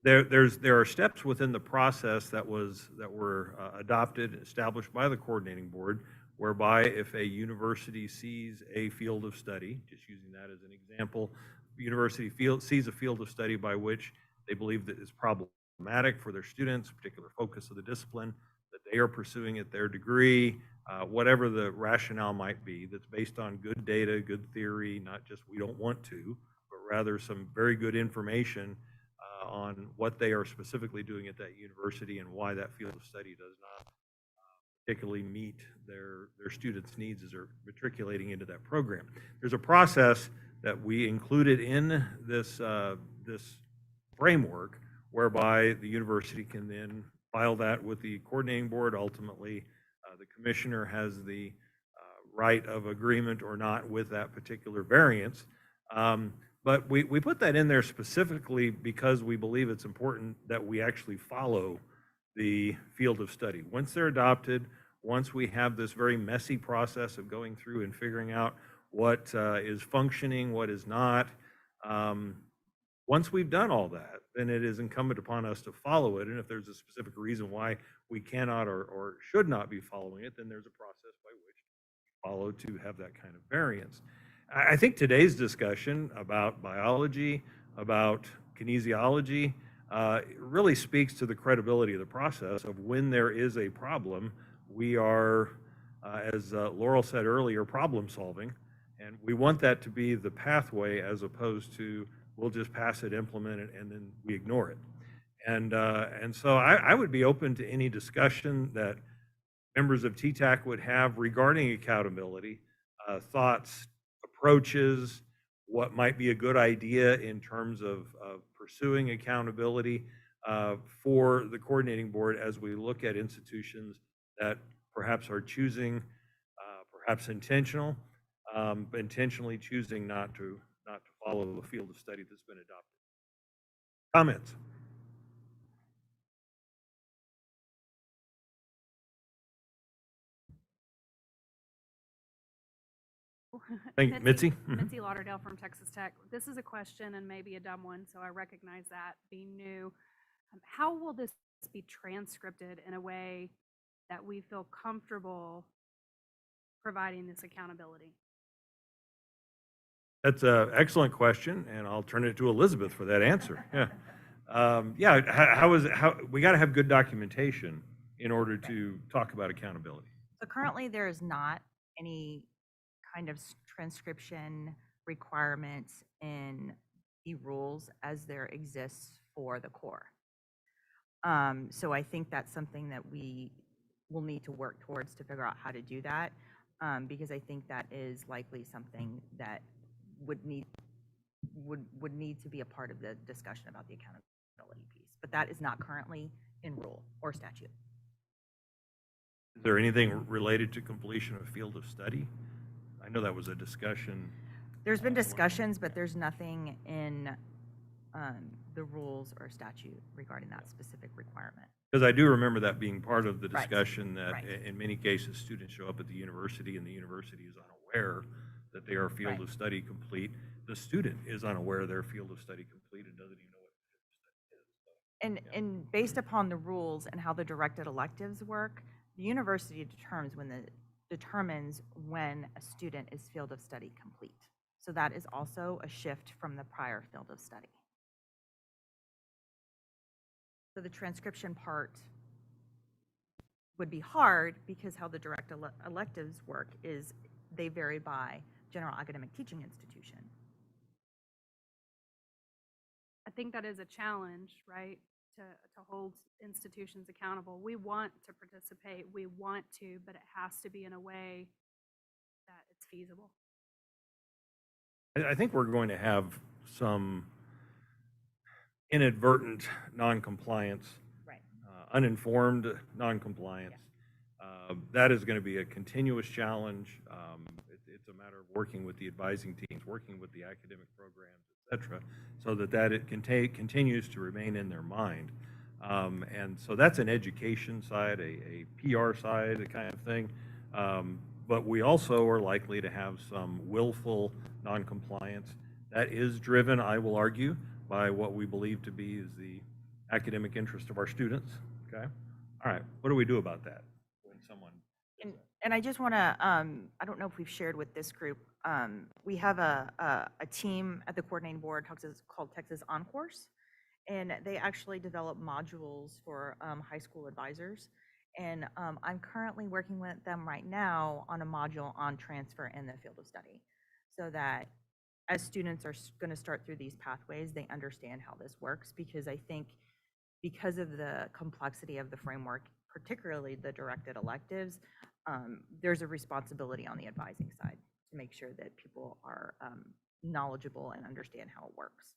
There are steps within the process that were adopted, established by the coordinating board, whereby if a university sees a field of study, just using that as an example, university sees a field of study by which they believe that is problematic for their students, particular focus of the discipline, that they are pursuing at their degree, whatever the rationale might be, that's based on good data, good theory, not just we don't want to, but rather some very good information on what they are specifically doing at that university and why that field of study does not particularly meet their students' needs as they're matriculating into that program. There's a process that we included in this framework whereby the university can then file that with the coordinating board. Ultimately, the commissioner has the right of agreement or not with that particular variance. But we put that in there specifically because we believe it's important that we actually follow the field of study. Once they're adopted, once we have this very messy process of going through and figuring out what is functioning, what is not, once we've done all that, then it is incumbent upon us to follow it. And if there's a specific reason why we cannot or should not be following it, then there's a process by which we follow to have that kind of variance. I think today's discussion about biology, about kinesiology, really speaks to the credibility of the process of when there is a problem, we are, as Laurel said earlier, problem solving. And we want that to be the pathway as opposed to we'll just pass it, implement it, and then we ignore it. And so I would be open to any discussion that members of TTAC would have regarding accountability, thoughts, approaches, what might be a good idea in terms of pursuing accountability for the coordinating board as we look at institutions that perhaps are choosing, perhaps intentionally choosing not to follow the field of study that's been adopted. Comments? Thank you. Mitzi? Mitzi Lauderdale from Texas Tech. This is a question and maybe a dumb one, so I recognize that being new. How will this be transcripted in a way that we feel comfortable providing this accountability? That's an excellent question, and I'll turn it to Elizabeth for that answer. Yeah. Yeah, how is it, we got to have good documentation in order to talk about accountability. So currently, there is not any kind of transcription requirements in the rules as there exists for the core. So I think that's something that we will need to work towards to figure out how to do that, because I think that is likely something that would need to be a part of the discussion about the accountability piece. But that is not currently in rule or statute. Is there anything related to completion of field of study? I know that was a discussion. There's been discussions, but there's nothing in the rules or statute regarding that specific requirement. Because I do remember that being part of the Right. discussion, that Right. in many cases, students show up at the university and the university is unaware that they are field Right. of study complete. The student is unaware their field of study complete and doesn't even know what field of study is. And based upon the rules and how the directed electives work, the university determines when a student is field of study complete. So that is also a shift from the prior field of study. So the transcription part would be hard because how the direct electives work is they vary by general academic teaching institution. I think that is a challenge, right? To hold institutions accountable. We want to participate, we want to, but it has to be in a way that it's feasible. I think we're going to have some inadvertent noncompliance, Right. Uninformed noncompliance. That is going to be a continuous challenge. It's a matter of working with the advising teams, working with the academic programs, et cetera, so that it continues to remain in their mind. And so that's an education side, a PR side, a kind of thing. But we also are likely to have some willful noncompliance. That is driven, I will argue, by what we believe to be is the academic interest of our students. Okay? All right. What do we do about that when someone? And I just want to, I don't know if we've shared with this group, we have a team at the coordinating board called Texas OnCourse, and they actually develop modules for high school advisors. And I'm currently working with them right now on a module on transfer in the field of study, so that as students are going to start through these pathways, they understand how this works, because I think because of the complexity of the framework, particularly the directed electives, there's a responsibility on the advising side to make sure that people are knowledgeable and understand how it works.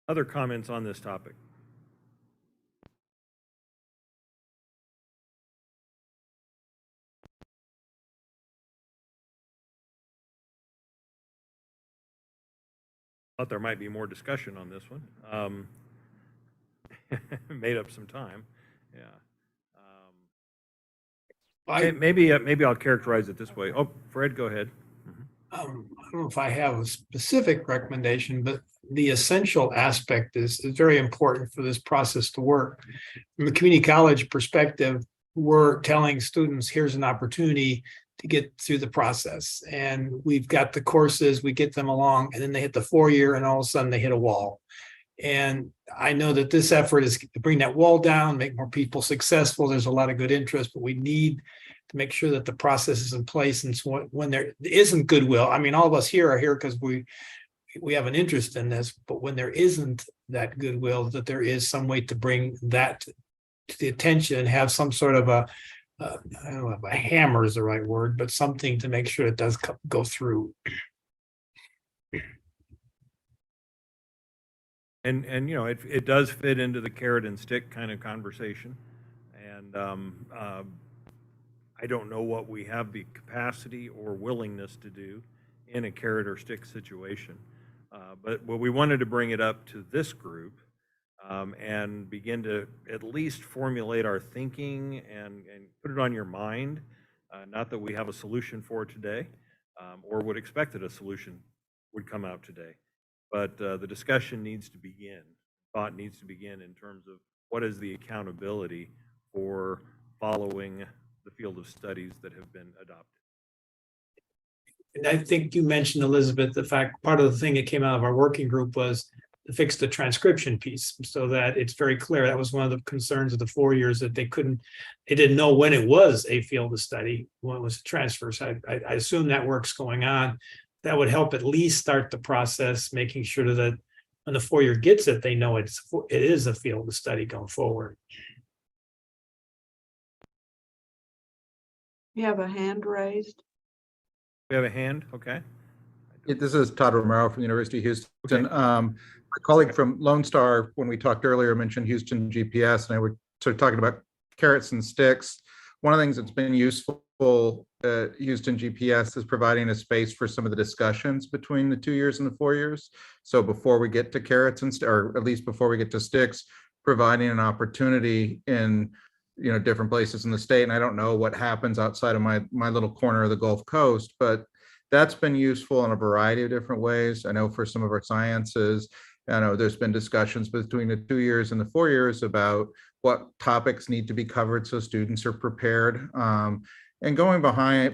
Other comments on this topic? Thought there might be more discussion on this one. Made up some time. Yeah. Maybe I'll characterize it this way. Oh, Fred, go ahead. I don't know if I have a specific recommendation, but the essential aspect is very important for this process to work. From a community college perspective, we're telling students, here's an opportunity to get through the process. And we've got the courses, we get them along, and then they hit the 4-year and all of a sudden they hit a wall. And I know that this effort is to bring that wall down, make more people successful. There's a lot of good interest, but we need to make sure that the process is in place. And so when there isn't goodwill, I mean, all of us here are here because we have an interest in this, but when there isn't that goodwill, that there is some way to bring that to the attention and have some sort of I don't know if a hammer is the right word, but something to make sure it does go through. And you know, it does fit into the carrot and stick kind of conversation. And I don't know what we have the capacity or willingness to do in a carrot or stick situation. But we wanted to bring it up to this group and begin to at least formulate our thinking and put it on your mind. Not that we have a solution for today or would expect that a solution would come out today. but the discussion needs to begin. Thought needs to begin in terms of what is the accountability for following the field of studies that have been adopted. And I think you mentioned, Elizabeth, the fact, part of the thing that came out of our working group was to fix the transcription piece so that it's very clear. That was one of the concerns of the 4 years, that they didn't know when it was a field of study, when it was a transfer. So I assume that work's going on. That would help at least start the process, making sure that when the 4 year gets it, they know it is a field of study going forward. You have a hand raised. We have a hand, okay. This is Todd Romero from the University of Houston. A colleague from Lone Star, when we talked earlier, mentioned Houston GPS, and I were sort of talking about carrots and sticks. One of the things that's been useful at Houston GPS is providing a space for some of the discussions between the 2 years and the 4 years. So before we get to carrots and or at least before we get to sticks, providing an opportunity in different places in the state. And I don't know what happens outside of my little corner of the Gulf Coast, but that's been useful in a variety of different ways. I know for some of our sciences, I know there's been discussions between the 2 years and the 4 years about what topics need to be covered so students are prepared. And going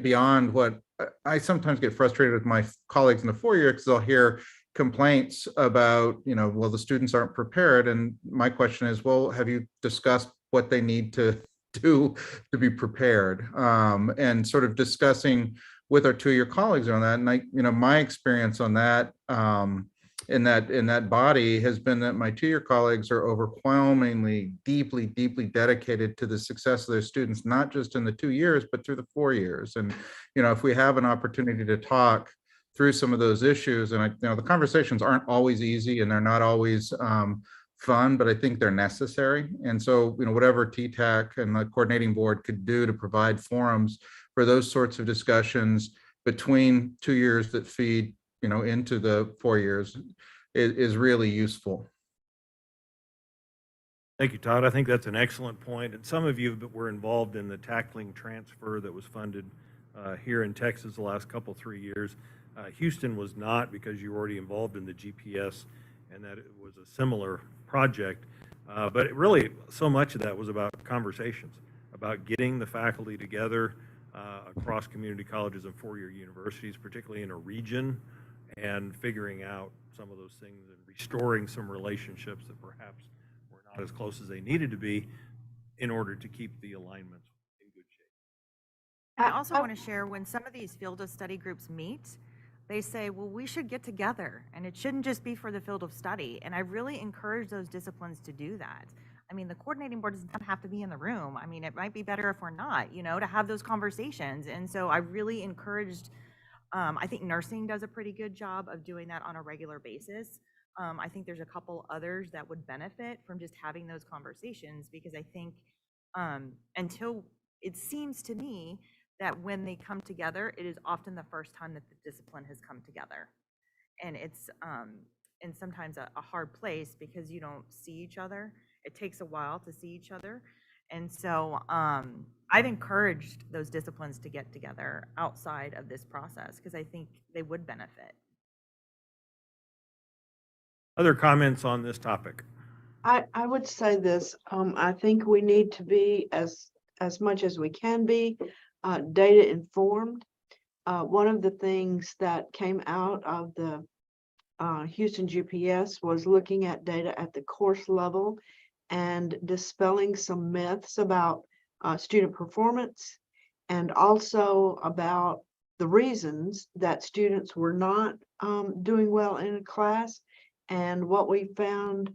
beyond what I sometimes get frustrated with my colleagues in the 4 year, because I'll hear complaints about, well, the students aren't prepared. And my question is, well, have you discussed what they need to do to be prepared? And sort of discussing with our 2 year colleagues on that. And my experience on that, in that body has been that my 2 year colleagues are overwhelmingly deeply dedicated to the success of their students, not just in the 2 years, but through the 4 years. And, if we have an opportunity to talk through some of those issues, and the conversations aren't always easy and they're not always fun, but I think they're necessary. And so, whatever TTAC and the coordinating board could do to provide forums for those sorts of discussions between 2 years that feed into the 4 years is really useful. Thank you, Todd. I think that's an excellent point. And some of you were involved in the Tackling Transfer that was funded here in Texas the last 3 years. Houston was not, because you were already involved in the GPS, and that it was a similar project. But really, so much of that was about conversations, about getting the faculty together across community colleges and 4 year universities, particularly in a region, and figuring out some of those things and restoring some relationships that perhaps were not as close as they needed to be in order to keep the alignments in good shape. I also want to share, when some of these field of study groups meet, they say, well, we should get together, and it shouldn't just be for the field of study. And I really encourage those disciplines to do that. I mean, the coordinating board doesn't have to be in the room. I mean, it might be better if we're not, to have those conversations. And so I really encouraged, I think nursing does a pretty good job of doing that on a regular basis. I think there's a couple others that would benefit from just having those conversations, because I think until it seems to me that when they come together, it is often the first time that the discipline has come together. And it's and sometimes a hard place because you don't see each other. It takes a while to see each other. And so I've encouraged those disciplines to get together outside of this process because I think they would benefit. Other comments on this topic? I would say this, I think we need to be as much as we can be data informed. One of the things that came out of the Houston GPS was looking at data at the course level and dispelling some myths about student performance, and also about the reasons that students were not doing well in a class. And what we found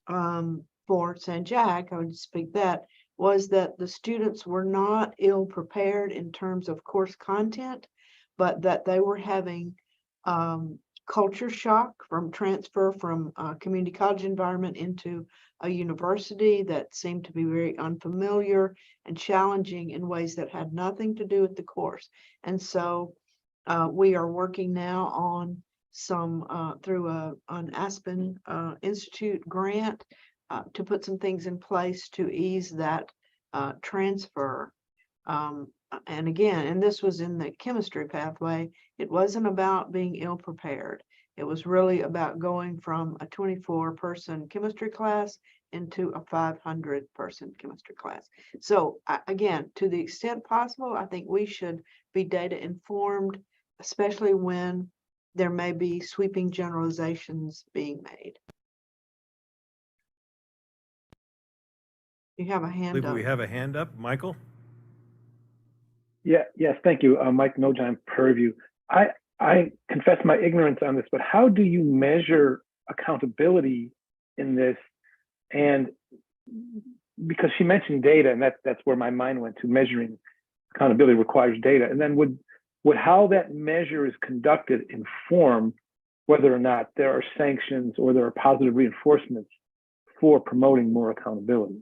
for San Jac, I would speak that, was that the students were not ill prepared in terms of course content, but that they were having culture shock from transfer from a community college environment into a university that seemed to be very unfamiliar and challenging in ways that had nothing to do with the course. And so we are working now on some through an Aspen Institute grant to put some things in place to ease that transfer. And again, and this was in the chemistry pathway, it wasn't about being ill prepared. It was really about going from a 24-person chemistry class into a 500-person chemistry class. So again, to the extent possible, I think we should be data informed, especially when there may be sweeping generalizations being made. You have a I hand believe up. we have a hand up. Michael? Yes, thank you. Mike Nojam, Purview. I confess my ignorance on this, but how do you measure accountability in this? And because she mentioned data, and that's where my mind went to. Measuring accountability requires data. And then would how that measure is conducted inform whether or not there are sanctions or there are positive reinforcements for promoting more accountability?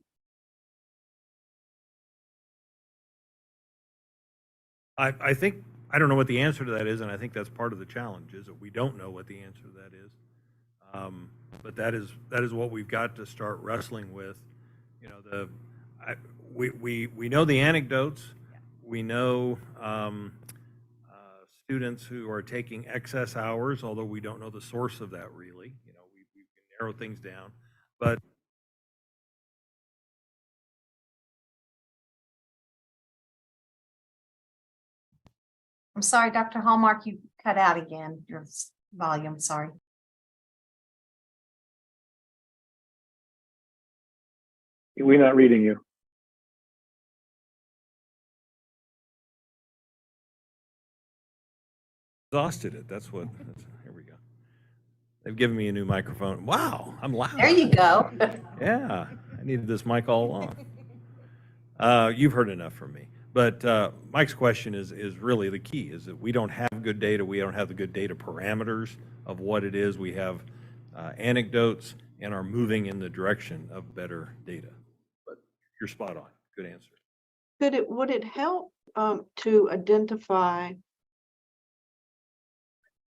I think, I don't know what the answer to that is, and I think that's part of the challenge, is that we don't know what the answer to that is. But that is what we've got to start wrestling with. You know, we know the anecdotes. We know students who are taking excess hours, although we don't know the source of that really. You know, we can narrow things down, but I'm sorry, Dr. Hallmark, you cut out again, your volume, sorry. We're not reading you. exhausted it. Here we go. They've given me a new microphone. Wow, I'm loud. There you go. Yeah, I needed this mic all along. You've heard enough from me. But Mike's question is really the key, is that we don't have good data. We don't have the good data parameters of what it is. We have anecdotes and are moving in the direction of better data. But you're spot on. Good answer. Would it help to identify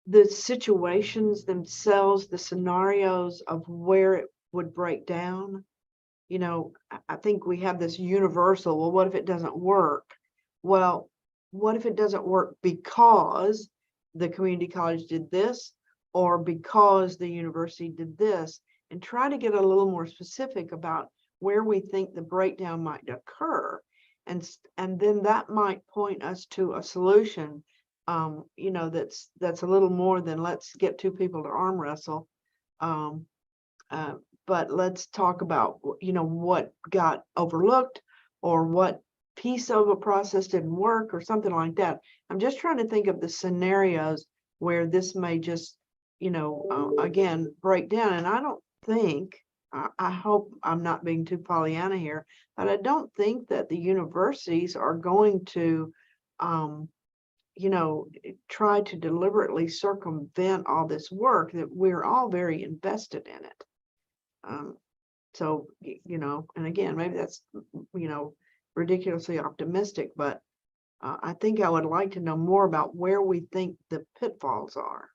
the situations themselves, the scenarios of where it would break down? You know, I think we have this universal, well, what if it doesn't work? Well, what if it doesn't work because the community college did this, or because the university did this? And try to get a little more specific about where we think the breakdown might occur. And then that might point us to a solution, you know, that's a little more than let's get two people to arm wrestle. But let's talk about, you know, what got overlooked or what piece of a process didn't work or something like that. I'm just trying to think of the scenarios where this may just, you know, again, break down. And I don't think, I hope I'm not being too Pollyanna here, but I don't think that the universities are going to, you know, try to deliberately circumvent all this work, that we're all very invested in it. So, you know, and again, maybe that's, you know, ridiculously optimistic, but I think I would like to know more about where we think the pitfalls are.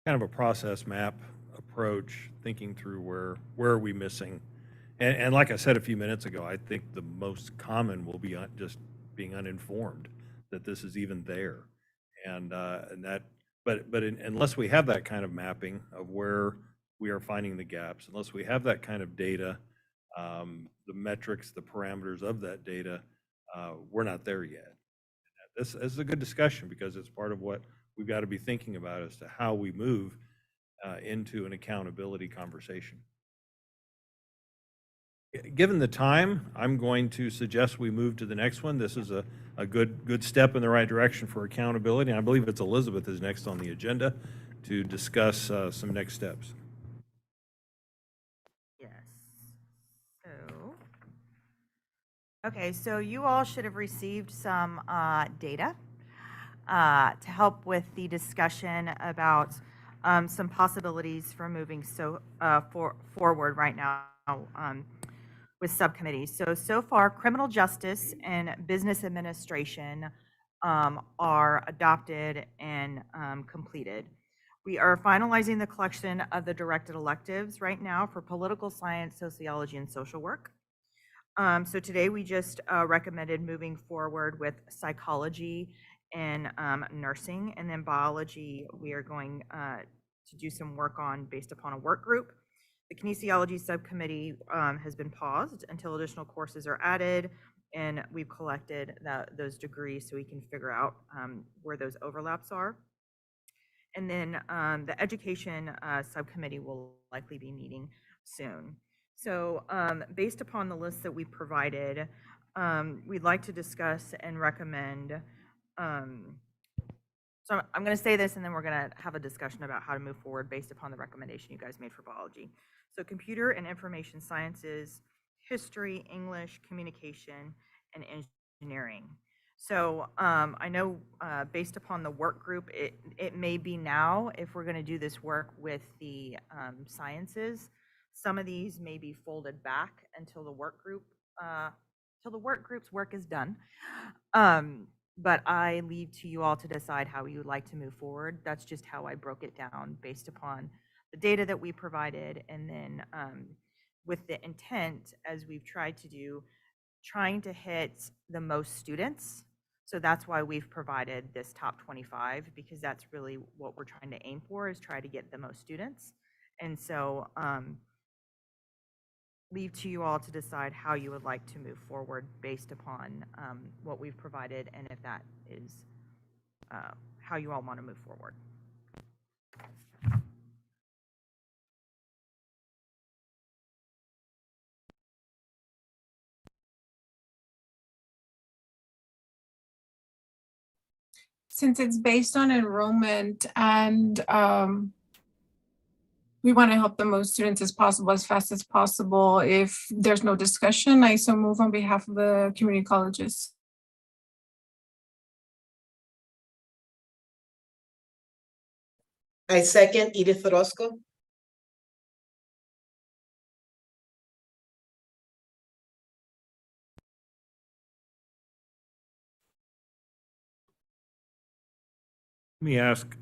Kind of a process map approach, thinking through where are we missing. And like I said a few minutes ago, I think the most common will be just being uninformed that this is even there. And that, but unless we have that kind of mapping of where we are finding the gaps, unless we have that kind of data, the metrics, the parameters of that data, we're not there yet. This is a good discussion because it's part of what we've got to be thinking about as to how we move into an accountability conversation. Given the time, I'm going to suggest we move to the next one. This is a good step in the right direction for accountability. And I believe it's Elizabeth is next on the agenda to discuss some next steps. Yes. Okay, so you all should have received some data to help with the discussion about some possibilities for moving forward right now with subcommittees. So far, criminal justice and business administration are adopted and completed. We are finalizing the collection of the directed electives right now for political science, sociology, and social work. So today we just recommended moving forward with psychology and nursing, and then biology we are going to do some work on based upon a work group. The kinesiology subcommittee has been paused until additional courses are added, and we've collected those degrees so we can figure out where those overlaps are. And then the education subcommittee will likely be meeting soon. So based upon the list that we provided, we'd like to discuss and recommend. So I'm going to say this, and then we're going to have a discussion about how to move forward based upon the recommendation you guys made for biology. So computer and information sciences, history, English, communication, and engineering. So I know based upon the work group, it may be now, if we're going to do this work with the sciences, some of these may be folded back until the work group's work is done. But I leave to you all to decide how you would like to move forward. That's just how I broke it down based upon the data that we provided, and then with the intent, as we've tried to do, trying to hit the most students. So that's why we've provided this top 25, because that's really what we're trying to aim for, is try to get the most students. And so leave to you all to decide how you would like to move forward based upon what we've provided, and if that is how you all want to move forward. Since it's based on enrollment and we want to help the most students as possible, as fast as possible, if there's no discussion, I so move on behalf of the community colleges. I second Edith Orozco. Let me ask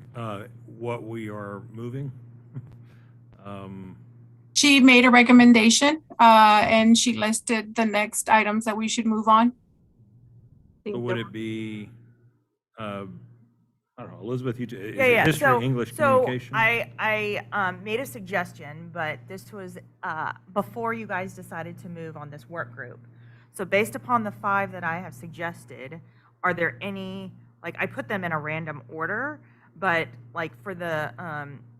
what we are moving. She made a recommendation and she listed the next items that we should move on. So would it be, I don't know, Elizabeth, is it Yeah. history, So, English, so communication? I made a suggestion, but this was before you guys decided to move on this work group. So based upon the 5 that I have suggested, are there any, like, I put them in a random order, but like for the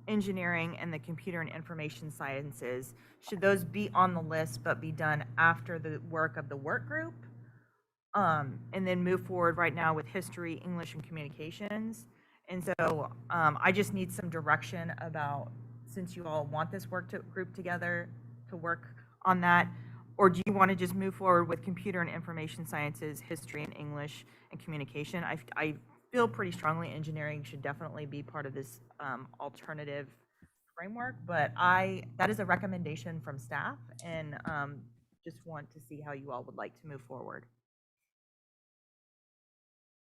engineering and the computer and information sciences, should those be on the list but be done after the work of the work group? And then move forward right now with history, English, and communications. And so I just need some direction about, since you all want this group together to work on that, or do you want to just move forward with computer and information sciences, history, and English, and communication? I feel pretty strongly engineering should definitely be part of this alternative framework, but that is a recommendation from staff, and just want to see how you all would like to move forward.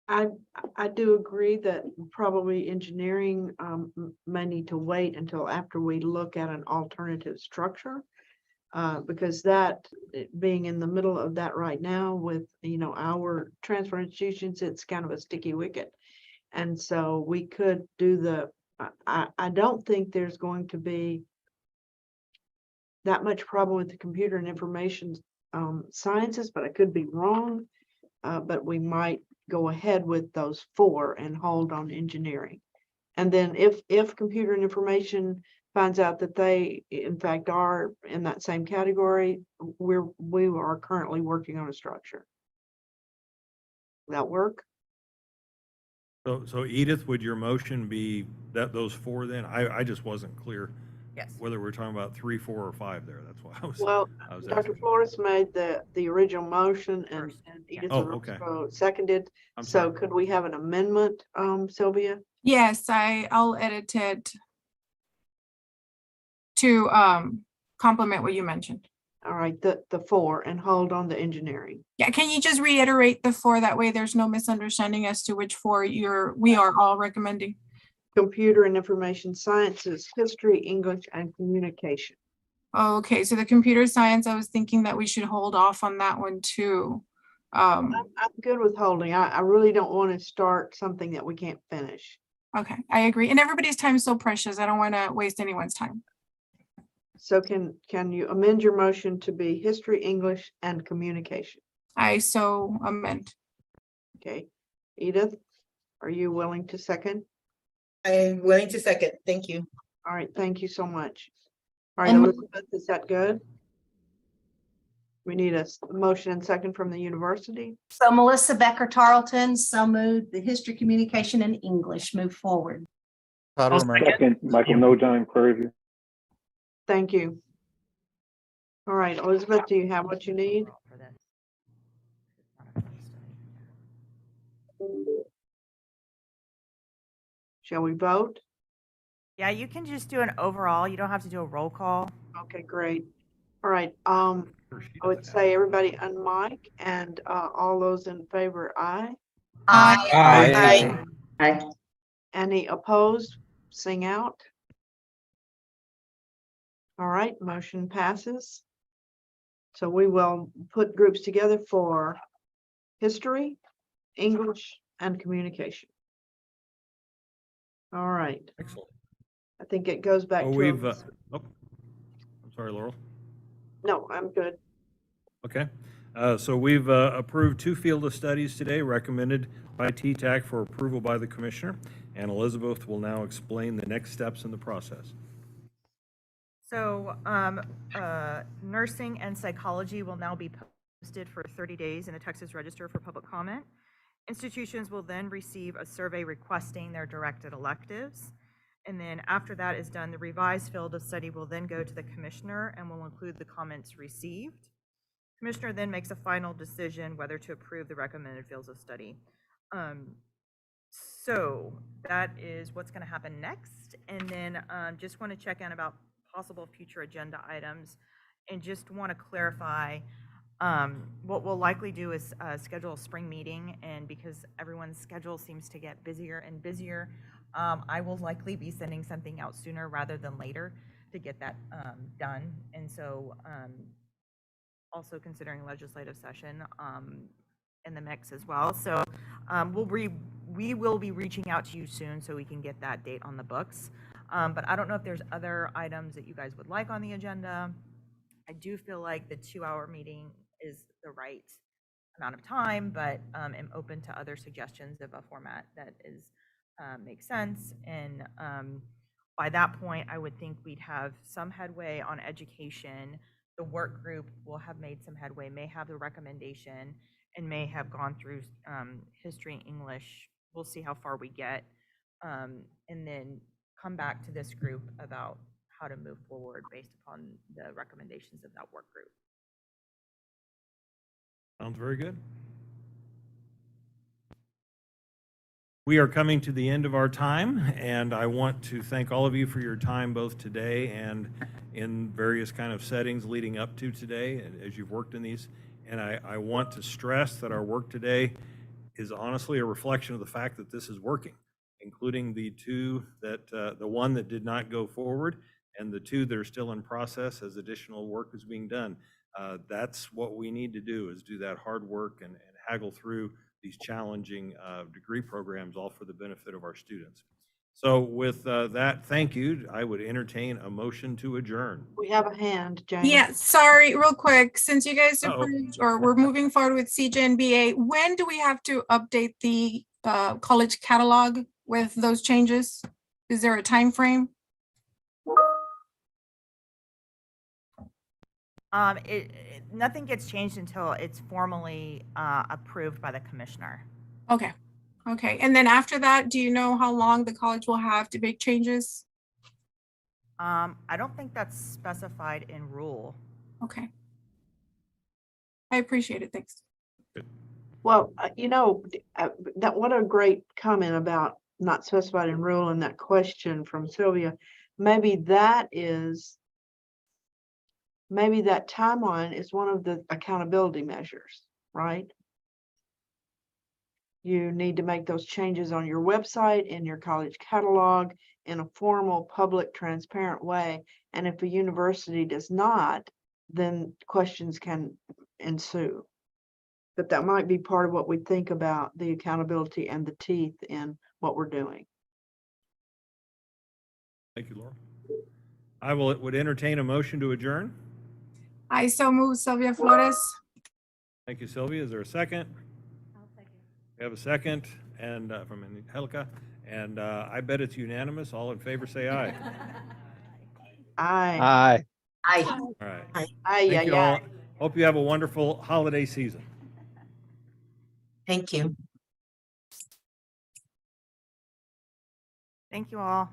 I do agree that probably engineering may need to wait until after we look at an alternative structure. Because that, being in the middle of that right now with, our transfer institutions, it's kind of a sticky wicket. And so we could do I don't think there's going to be that much problem with the computer and information sciences, but I could be wrong. But we might go ahead with those 4 and hold on engineering. And then if computer and information finds out that they in fact are in that same category, we are currently working on a structure. Will that work? So Edith, would your motion be that those 4 then? I just wasn't clear. Yes. Whether we're talking about 3, 4, or 5 there. That's why I was. Well, I was Dr. asking. Flores made the original motion and Edith okay. Orozco seconded. I'm So sorry. could we have an amendment, Sylvia? Yes, I'll edit it to complement what you mentioned. All right, the 4 and hold on the engineering. Yeah, can you just reiterate the 4? That way there's no misunderstanding as to which 4 we are all recommending. Computer and information sciences, history, English, and communication. Okay, so the computer science, I was thinking that we should hold off on that one too. I'm good with holding. I really don't want to start something that we can't finish. Okay, I agree. And everybody's time is so precious. I don't want to waste anyone's time. So can you amend your motion to be history, English, and communication? I so amend. Okay. Edith, are you willing to second? I am willing to second. Thank you. All right, thank you so much. All right, And- Elizabeth, is that good? We need a motion and second from the university. So Melissa Becker Tarleton, so moved, the history, communication, and English move forward. Todd Romero. Second, Michael Nojime, Prairie View. Thank you. All right, Elizabeth, do you have what you need? Shall we vote? Yeah, you can just do an overall. You don't have to do a roll call. Okay, great. All right, I would say everybody unmic and all those in favor, aye. Aye. Aye. Any opposed, sing out. All right, motion passes. So we will put groups together for history, English, and communication. All right, Excellent. I think it goes back Well, to. we've, oh, I'm sorry, Laurel. No, I'm good. Okay, so we've approved 2 field of studies today recommended by TTAC for approval by the commissioner, and Elizabeth will now explain the next steps in the process. So nursing and psychology will now be posted for 30 days in the Texas Register for public comment. Institutions will then receive a survey requesting their directed electives. And then after that is done, the revised field of study will then go to the commissioner and will include the comments received. Commissioner then makes a final decision whether to approve the recommended fields of study. So that is what's going to happen next. And then just want to check in about possible future agenda items and just want to clarify what we'll likely do is schedule a spring meeting, and because everyone's schedule seems to get busier and busier, I will likely be sending something out sooner rather than later to get that done. And so also considering legislative session in the mix as well. So we will be reaching out to you soon so we can get that date on the books. But I don't know if there's other items that you guys would like on the agenda. I do feel like the 2-hour meeting is the right amount of time, but am open to other suggestions of a format that is makes sense. And by that point, I would think we'd have some headway on education. The work group will have made some headway, may have the recommendation, and may have gone through history and English. We'll see how far we get, and then come back to this group about how to move forward based upon the recommendations of that work group. Sounds very good. We are coming to the end of our time, and I want to thank all of you for your time both today and in various kind of settings leading up to today as you've worked in these. And I want to stress that our work today is honestly a reflection of the fact that this is working, including the 2 that, the 1 that did not go forward and the 2 that are still in process as additional work is being done. That's what we need to do, is do that hard work and haggle through these challenging degree programs, all for the benefit of our students. So with that, thank you. I would entertain a motion to adjourn. We have a hand, James. Yeah, sorry, real quick, since you guys Uh-oh. approved or we're moving forward with CJNBA, when do we have to update the college catalog with those changes? Is there a time frame? Nothing gets changed until it's formally approved by the commissioner. Okay, okay. And then after that, do you know how long the college will have to make changes? I don't think that's specified in rule. Okay. I appreciate it, thanks. Well, that what a great comment about not specified in rule and that question from Sylvia. Maybe that timeline is one of the accountability measures, right? You need to make those changes on your website, in your college catalog, in a formal, public, transparent way. And if a university does not, then questions can ensue. But that might be part of what we think about the accountability and the teeth in what we're doing. Thank you, Laura. I would entertain a motion to adjourn. I so move Sylvia Flores. Thank you, Sylvia. Is there a second? We have a second, and from Angelica, and I bet it's unanimous. All in favor, say aye. Aye. Aye. All right. Aye, Thank aye, you all. aye. Hope you have a wonderful holiday season. Thank you. Thank you all.